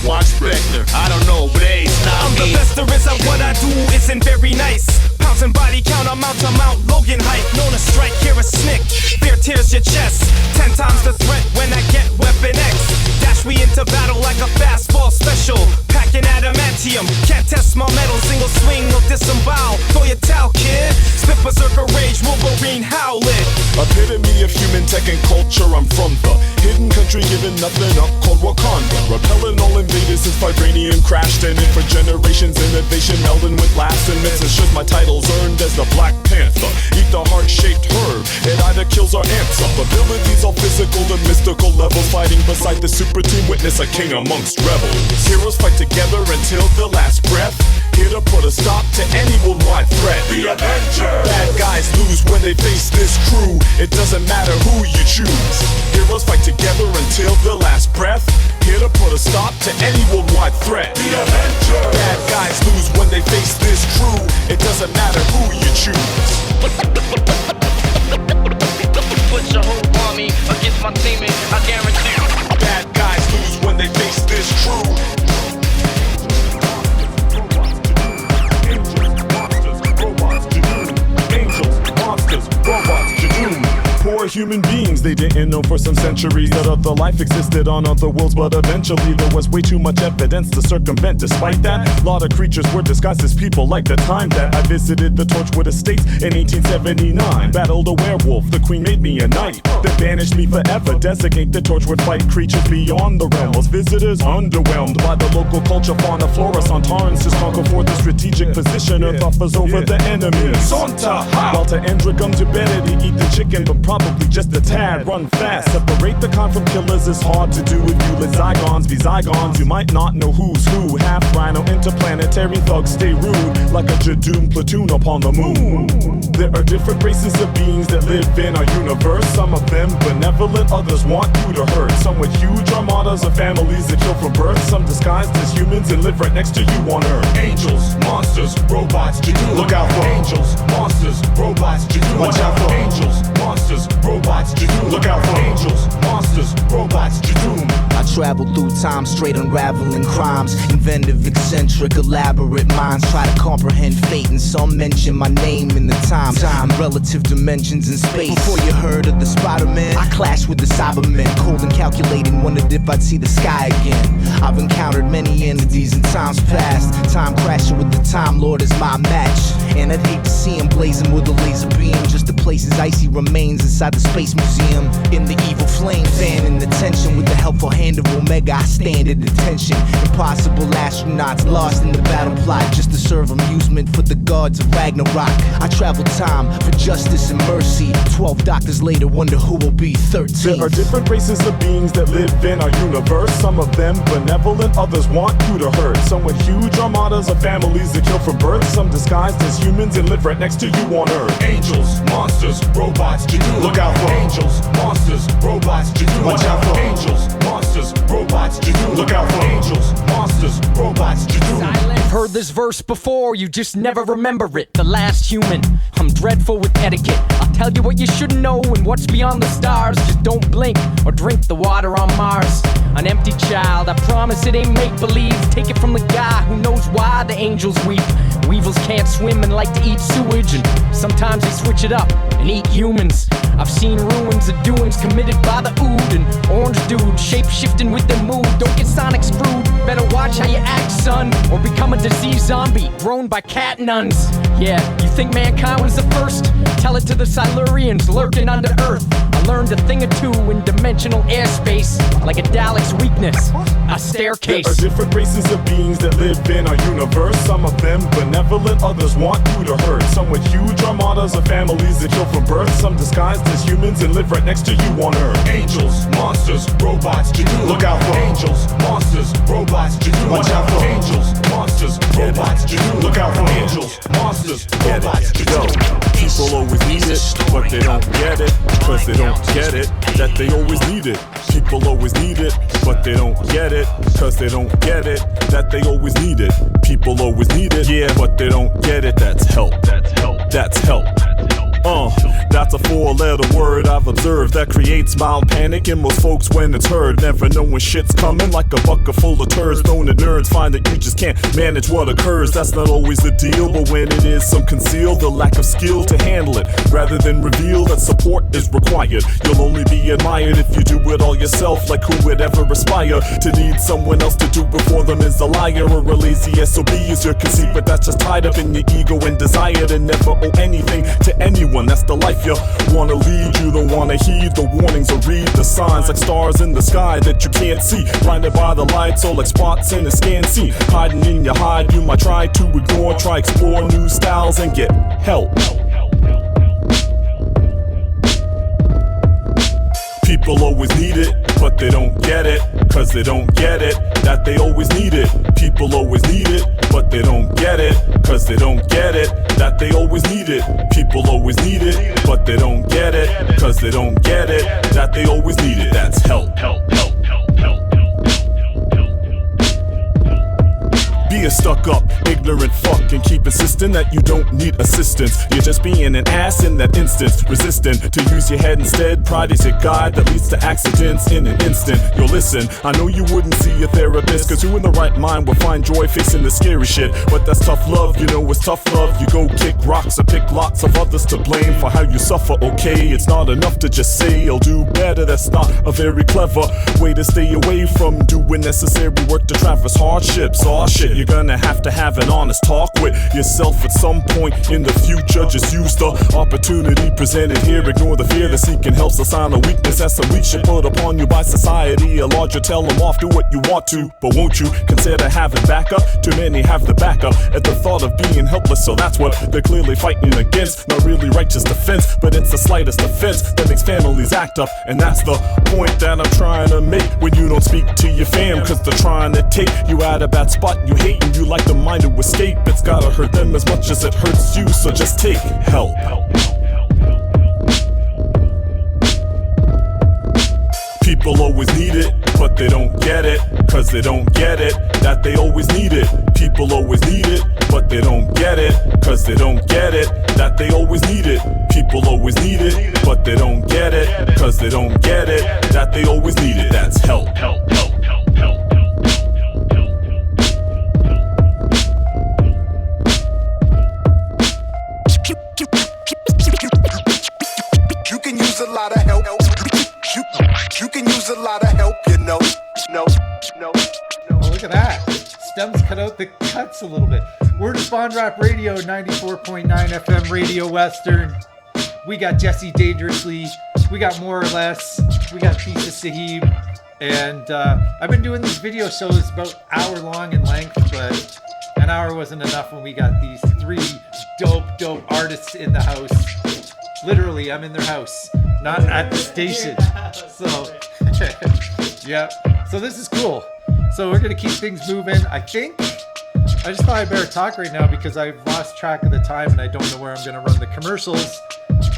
Mark Spector. I don't know, but hey, it's not I'm me. the best there is at what I do isn't very nice. Pounds and body count, I'm out to Mount Logan height. Known to strike, hear a snick. Fear tears your chest. 10 times the threat when I get Weapon X. Dash me into battle like a fastball special. Packing adamantium, can't test my metal. Single swing, no disembowel. Throw your towel, kid. Spit berserker rage, Wolverine howling. Epitome of human human tech and culture. I'm from the hidden country, giving nothing up, called Wakanda. Repelling all invaders since vibranium crashed in it. For generations, innovation melding with laughs and myths. Ensures my title's earned as the Black Panther. Eat the heart-shaped herb, it either kills or amps up. Abilities all physical to mystical levels. Fighting beside the super team, witness a king amongst rebels. Heroes fight together until the last breath. Here to put a stop to any worldwide threat. The Avengers. Bad guys lose when they face this crew. It doesn't matter who you choose. Heroes fight together until the last breath. Here to put a stop to any worldwide threat. The Avengers. Bad guys lose when they face this crew. It doesn't matter who you choose. Put your whole army against my team and I guarantee you. Bad guys lose when they face this crew. Robots, Jadoom. Poor human beings, they didn't know for some centuries that other life existed on other worlds, but eventually there was way too much evidence to circumvent. Despite that, a lot of creatures were disguised as people like the time that I visited the Torchwood Estates in 1879. Battled a werewolf, the queen made me a knight, then banished me forever. Designate the Torchwood fight creatures beyond the realm. Was visitors underwhelmed by the local culture, fauna, flora? Sontarans just conquer for the strategic position. Earth offers over the enemy. Sonta, while to Endragum to Benedy, eat the chicken, but probably just a tad. Run fast, separate the con from killers is hard to do. If you let Zygons be Zygons, you might not know who's who. Half rhino, interplanetary thugs stay rude, like a Jadoom platoon upon the moon. There are different races of beings that live in our universe. Some of them benevolent, others want you to hurt. Some with huge armadas of families that kill from birth. Some disguised as humans and live right next to you on Earth. Angels, monsters, robots, Jadoom. Look out for angels, monsters, robots, Jadoom. Watch out for angels, monsters, robots, Jadoom. Look out for angels, monsters, robots, Jadoom. I travel through time, straight unraveling crimes. Inventive, eccentric, elaborate minds try to comprehend fate, and some mention my name in the time. Relative dimensions in space. Before you heard of the Spider-Man, I clashed with the Cybermen. Cold and calculating, wondered if I'd see the sky again. I've encountered many entities in times past. Time crashing with the Time Lord is my match, and I'd hate to see him blazing with a laser beam just to place his icy remains inside the Space Museum. In the evil flame, fanning the tension with the helpful hand of Omega, I stand at attention. Impossible astronauts lost in the battle plot just to serve amusement for the gods of Ragnarok. I travel time for justice and mercy. 12 doctors later wonder who will be 13. There are different races of beings that live in our universe. Some of them benevolent, others want you to hurt. Some with huge armadas of families that kill from birth. Some disguised as humans and live right next to you on Earth. Angels, monsters, robots, Jadoom. Look out for angels, monsters, robots, Jadoom. Watch out for angels, monsters, robots, Jadoom. Look out for angels, monsters, robots, Jadoom. You've heard this verse before, you just never remember it. The last human, I'm dreadful with etiquette. I'll tell you what you should know and what's beyond the stars. Just don't blink or drink the water on Mars. An empty child, I promise it ain't make-believe. Take it from the guy who knows why the angels weep. Weevils can't swim and like to eat sewage, and sometimes they switch it up and eat humans. I've seen ruins of doings committed by the Ood, and orange dude shape-shifting with their mood. Don't get sonic screwed, better watch how you act, son, or become a diseased zombie grown by cat nuns. Yeah, you think mankind was the first? Tell it to the Silurians lurking under Earth. I learned a thing or two in dimensional airspace, like a Dalek's weakness, a staircase. There are different races of beings that live in our universe. Some of them benevolent, others want you to hurt. Some with huge armadas of families that kill from birth. Some disguised as humans and live right next to you on Earth. Angels, monsters, robots, Jadoom. Look out for angels, monsters, robots, Jadoom. Watch out for angels, monsters, robots, Jadoom. Look out for angels, monsters, robots, Jadoom. People always need it, but they don't get it, cause they don't get it, that they always need it. People always need it, but they don't get it, cause they don't get it, that they always need it. People always need it, yeah, but they don't get it, that's help. That's help. That's a 4-letter word I've observed that creates mild panic in most folks when it's heard. Never know when shit's coming, like a bucket full of turds thrown at nerds. Find that you just can't manage what occurs. That's not always the deal, but when it is, some conceal the lack of skill to handle it. Rather than reveal that support is required, you'll only be admired if you do it all yourself. Like who would ever aspire to need someone else to do before them is a liar or a lazy SOB is your conceit, but that's just tied up in your ego and desire to never owe anything to anyone. one, that's the life you wanna lead. You don't wanna heed the warnings or read the signs, like stars in the sky that you can't see. Blinded by the lights, all like spots in a scan scene. Hiding in your hide, you might try to ignore. Try explore new styles and get help. People always need it, but they don't get it, cause they don't get it, that they always need it. People always need it, but they don't get it, cause they don't get it, that they always need it. People always need it, but they don't get it, cause they don't get it, that they always need it. That's help. Be a stuck-up, ignorant fuck and keep insisting that you don't need assistance. You're just being an ass in that instance, resistant to use your head instead. Pride is your guide that leads to accidents in an instant. Yo, listen, I know you wouldn't see a therapist, cause who in the right mind will find joy facing the scary shit? But that's tough love, you know it's tough love. You go kick rocks or pick lots of others to blame for how you suffer, okay? It's not enough to just say you'll do better. That's not a very clever way to stay away from doing necessary work to traverse hardships. Aw shit, you're gonna have to have an honest talk with yourself at some point in the future. Just use the opportunity presented here. Ignore the fear that seeking help's a sign of weakness. That's some weak shit put upon you by society. A larger tell them off, do what you want to, but won't you consider having backup? Too many have the backup at the thought of being helpless, so that's what they're clearly fighting against. Not really righteous defense, but it's the slightest offense that makes families act up. And that's the point that I'm trying to make when you don't speak to your fam, cause they're trying to take you out of that spot you hate. And you like the mind to escape, it's gotta hurt them as much as it hurts you, so just take help. People always need it, but they don't get it, cause they don't get it, that they always need it. People always need it, but they don't get it, cause they don't get it, that they always need it. People always need it, but they don't get it, cause they don't get it, that they always need it. That's help. You can use a lot of help. You can use a lot of help, you know. No. Oh, look at that. Stems cut out the cuts a little bit. We're to Bond Rap Radio, 94.9 FM Radio Western. We got Jesse Dangerously. We got More or Less. We got Thesis Sahib. And I've been doing these video shows about hour long in length, but an hour wasn't enough when we got these three dope artists in the house. Literally, I'm in their house, not at the station. So, yeah. So this is cool. So we're gonna keep things moving. I think I just thought I better talk right now because I've lost track of the time and I don't know where I'm gonna run the commercials.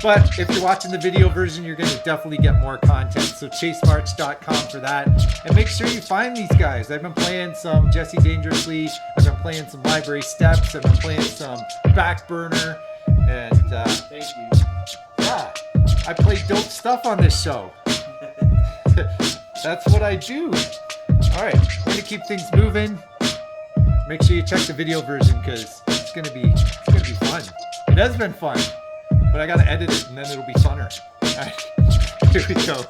But if you're watching the video version, you're gonna definitely get more content. So chasemarch.com for that. And make sure you find these guys. I've been playing some Jesse Dangerously. I've been playing some Library Steps. I've been playing some Backburner. And thank you. Yeah, I play dope stuff on this show. That's what I do. All right, we're gonna keep things moving. Make sure you check the video version because it's gonna be fun. It has been fun, but I gotta edit it and then it'll be funner. All right, here we go.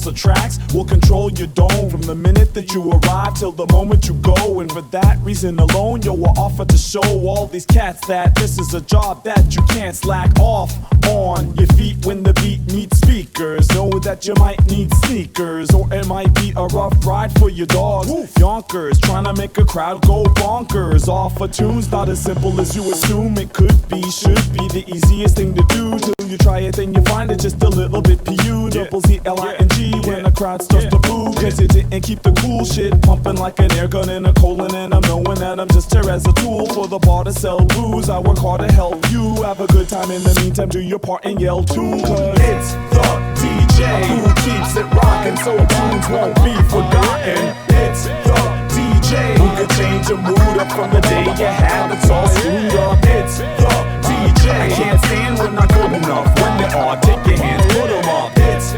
The tracks will control your dome from the minute that you arrive till the moment you go. And for that reason alone, yo, we're offered to show all these cats that this is a job that you can't slack off on your feet when the beat meets speakers. Know that you might need sneakers, or it might be a rough ride for your dog. Yonkers trying to make a crowd go bonkers off of tunes not as simple as you assume it could be. Should be the easiest thing to do till you try it, then you find it just a little bit PU. Double ZLING when a crowd starts to boo, cause you didn't keep the cool shit pumping like an air gun in a colon. And I'm knowing that I'm just here as a tool for the bar to sell booze. I work hard to help you have a good time. In the meantime, do your part and yell too, cause it's the DJ who keeps it rocking so tunes won't be forgotten. It's the DJ who could change your mood up from the day you have it's all screwed up. It's the DJ DJ. I can't stand when not good enough. When they are, take your hands, put them up. It's the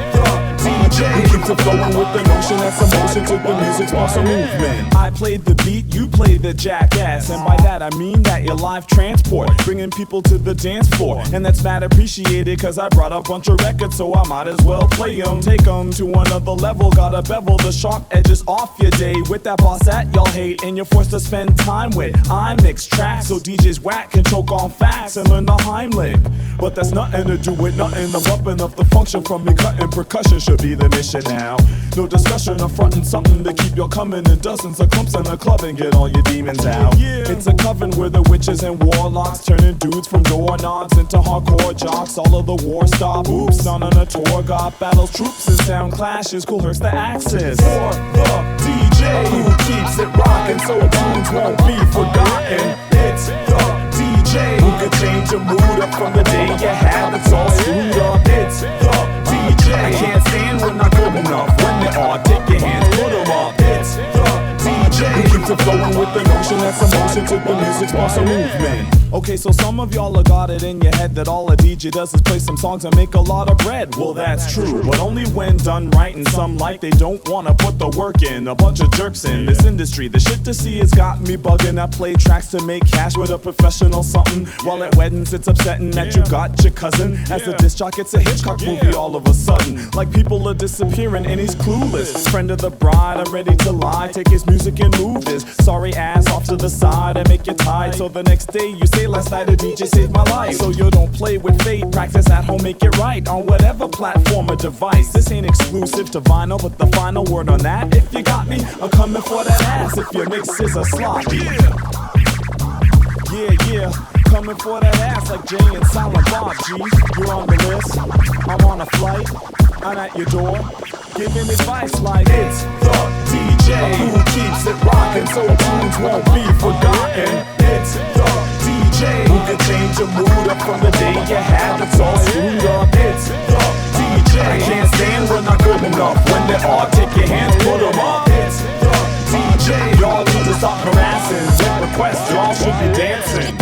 DJ. Who keeps it flowing with the notion that's emotion to the music, sparks a movement. I played the beat, you play the jackass, and by that I mean that you're live transport, bringing people to the dance floor, and that's mad appreciated cause I brought a bunch of records, so I might as well play them. Take them to another level, gotta bevel the sharp edges off your day with that boss that y'all hate and you're forced to spend time with. I mix tracks so DJs whack can choke on facts and learn the Heimlich, but that's nothing to do with nothing. The weapon of the function from me cutting percussion should be the mission now. No discussion of fronting something to keep your coming in dozens of clumps in the club and get all your demons out. It's a coven where the witches and warlocks turning dudes from doorknobs into hardcore jocks. All of the war stop, oops, on a tour got battles, troops and sound clashes, cool hurts the axis. For the DJ who keeps it rocking so tunes won't be forgotten. It's the DJ who could change your mood up from the day you had it's all screwed up. It's the DJ. I can't stand when not good enough. When they are, take your hands, put them up. It's the DJ who keeps it flowing with the notion that's emotion to the music, sparks a movement. Okay, so some of y'all have got it in your head that all a DJ does is play some songs and make a lot of bread. Well, that's true, but only when done right, and some like they don't wanna put the work in. A bunch of jerks in this industry. The shit to see has got me bugging. I play tracks to make cash with a professional something. While at weddings it's upsetting that you got your cousin. As the disc jock, it's a Hitchcock movie all of a sudden. Like people are disappearing and he's clueless. Friend of the bride, I'm ready to lie. Take his music and move his sorry ass off to the side and make it tight. So the next day you say last night a DJ saved my life. So you don't play with fate, practice at home, make it right on whatever platform or device. This ain't exclusive to vinyl, but the final word on that, if you got me, I'm coming for that ass. If your mix is a slop, yeah, coming for that ass like Jay and Silent Bob. G, you're on the list, I'm on a flight, I'm at your door, giving advice like it's the DJ who keeps it rocking so tunes won't be forgotten. It's the DJ who can change your mood up from the day you had it's all screwed up. It's the DJ. I can't stand when not good enough. When they are, take your hands, put them up. It's the DJ. Y'all need to stop harassing. With requests, y'all should be dancing.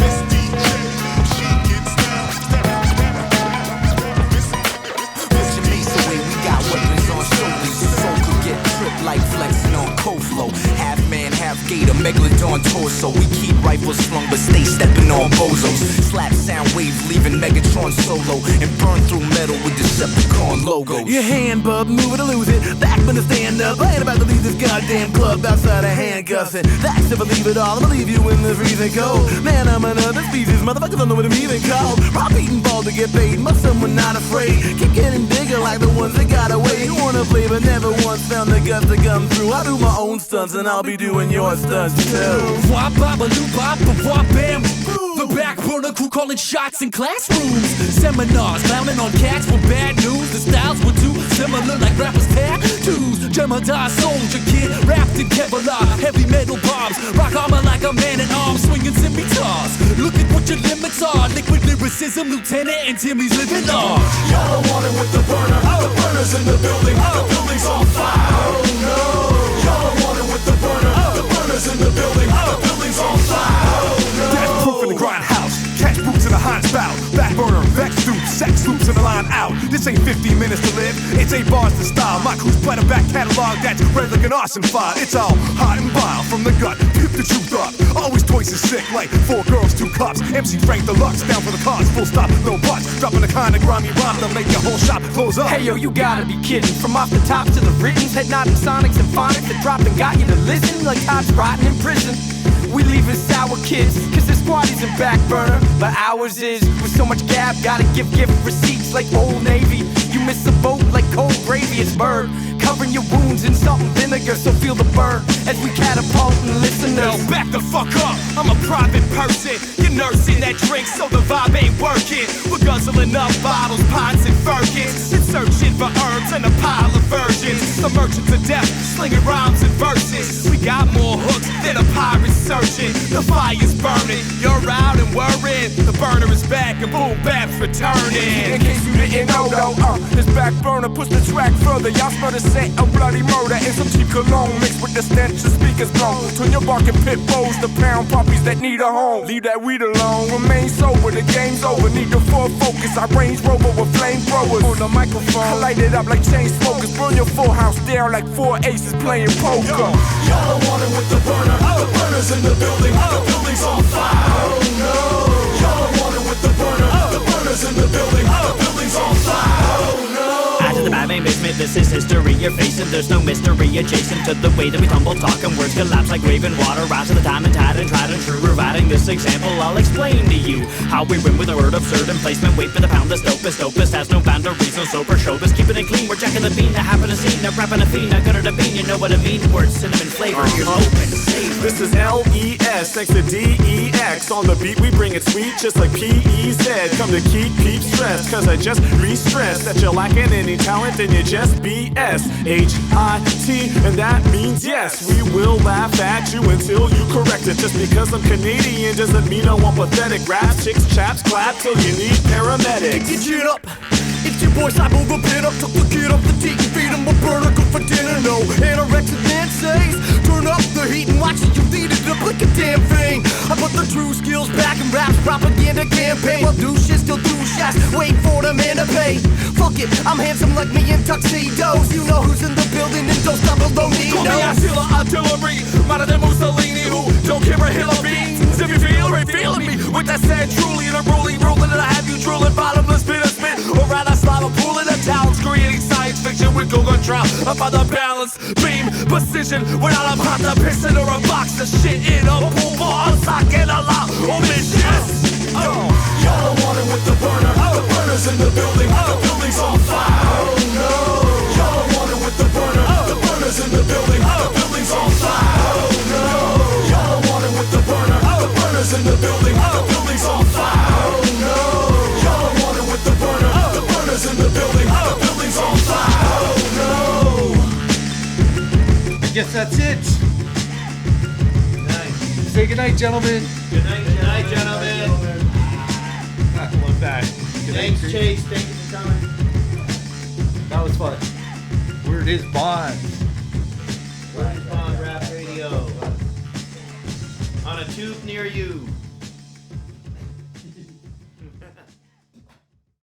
Like flexing on co-flow, half man, half gator, megalodon torso. We keep rifles slung, but stay stepping on bozos. Slap sound waves, leaving Megatron solo, and burn through metal with Decepticon logos. Your hand, bub, move it or lose it. Backburner, stand up. I ain't about to leave this goddamn club outside of handcuffs. And that's if I believe it all. I believe you in the freezing cold. Man, I'm another species. Motherfuckers don't know what I'm even called. Rob eating ball to get paid. Must someone not afraid. Keep getting bigger like the ones that got away. You wanna play, but never once found the guts to come through. I do my own stunts and I'll be doing your stunts too. Wop bop a loop bop a wop bam. The Backburner crew calling shots in classrooms. Seminars clowning on cats for bad news. The styles were too similar like rappers' tattoos. Gemini soldier kid wrapped in Kevlar. Heavy metal bombs. Rock armor like a man in arms swinging scimitars. Look at what your limits are. Liquid lyricism, Lieutenant and Timmy's living on. Y'all don't want it with the burner. The burner's in the building. The building's on fire. Oh no. Y'all don't want it with the burner. The burner's in the building. The building's on fire. Oh no. Death proof in the grindhouse. Catch boots in the hot spout. Backburner, vex dupes, sex loops in the line out. This ain't 15 minutes to live. It's 8 bars to style. My crew's playing a back catalog that's red like an arson fire. It's all hot and vile from the gut. Puke the truth up. Always twice as sick like 4 girls, 2 cups. MC Frank Deluxe down for the cause. Full stop, no buts. Dropping the kind of grimy rhyme to make your whole shop close up. Hey yo, you gotta be kidding. From off the top to the writtens, head nodding sonics and phonics that dropped and got you to listen like Todd's rotting in prison. We leaving sour kids, cause this party's in Backburner. But ours is, with so much gab, gotta give gift receipts like Old Navy. You miss a boat like cold gravy, it's bird. Covering your wounds in salt and vinegar, so feel the burn as we catapult and listeners. Yo, back the fuck up, I'm a private person. You're nursing that drink so the vibe ain't working. We're guzzling up bottles, pints and firkins. And searching for herbs and a pile of virgins. The merchants of death, slinging rhymes and verses. We got more hooks than a pirate searching. The fire's burning, you're out and we're in. The burner is back and boom, bap's returning. In case you didn't know though, this Backburner push the track further. Y'all smell the scent of bloody murder and some cheap cologne mixed with the stench of speakers blown. Turn your barking pit bulls to pound puppies that need a home. Leave that weed alone. Remain sober, the game's over. Need the full focus. I Range Rover with flamethrowers. On the microphone, I light it up like chain smokers. Burn your full house down like 4 aces playing poker. Y'all don't want it with the burner. The burner's in the building. The building's on fire. Oh no. Y'all don't want it with the burner. The burner's in the building. The building's on fire. Oh no. After the Batman basement, this is history you're facing. There's no mystery adjacent to the way that we tumble, talking words collapse like raven water. Rise to the time and tide and tried and true. Providing this example, I'll explain to you how we win with a word absurd and placement. Wait for the pound, the dopest has no boundaries, no sober showbiz. Keeping it clean, we're jacking the bean. I happen to see, not rapping a fiend, not gonna bean. You know what I mean? Words, cinnamon flavor. Here's open, savor. This is LES, thanks to DEX. On the beat, we bring it sweet, just like PEZ. Come to keep stressed, cause I just re-stressed that you're lacking any talent and you just BS. HIT, and that means yes. We will laugh at you until you correct it. Just because I'm Canadian doesn't mean I want pathetic raps. Chicks, chaps, clap till you need paramedics. Get it up. It's your boy Cybo the pit up. Took the kid off the teat and feed him a burner. Cook for dinner, no anorexic Nancy's. Turn up the heat and watch it. You lead it up like a damn thing. I put the true skills back in rap's propaganda campaign. Well, do shit, still do shots. Wait for the man to pay. Fuck it, I'm handsome like me in tuxedos. You know who's in the building and don't stop below me. Call me artillery, modern than Mussolini, who don't care a hill of beans. If you feel right, feeling me, with that said truly, and I'm rolling, and I have you drooling, bottomless pit of spit, or rather slide a pool in the towns, creating science fiction with Google Trout. About the balance, beam, precision, without a pot to piss in or a box of shit in a pool bar, a sock and a lot, omissions. Y'all don't want it with the burner. The burner's in the building. The building's on fire. Oh no. Y'all don't want it with the burner. The burner's in the building. The building's on fire. Oh no. Y'all don't want it with the burner. The burner's in the building. The building's on fire. Oh no. Y'all don't want it with the burner. The burner's in the building. The building's on fire. Oh no. I guess that's it. Say goodnight, gentlemen. Good night, gentlemen. One back. Thanks, Chase. Thank you for coming. That was fun. Word is bond. Word is bond, rap radio. On a tube near you.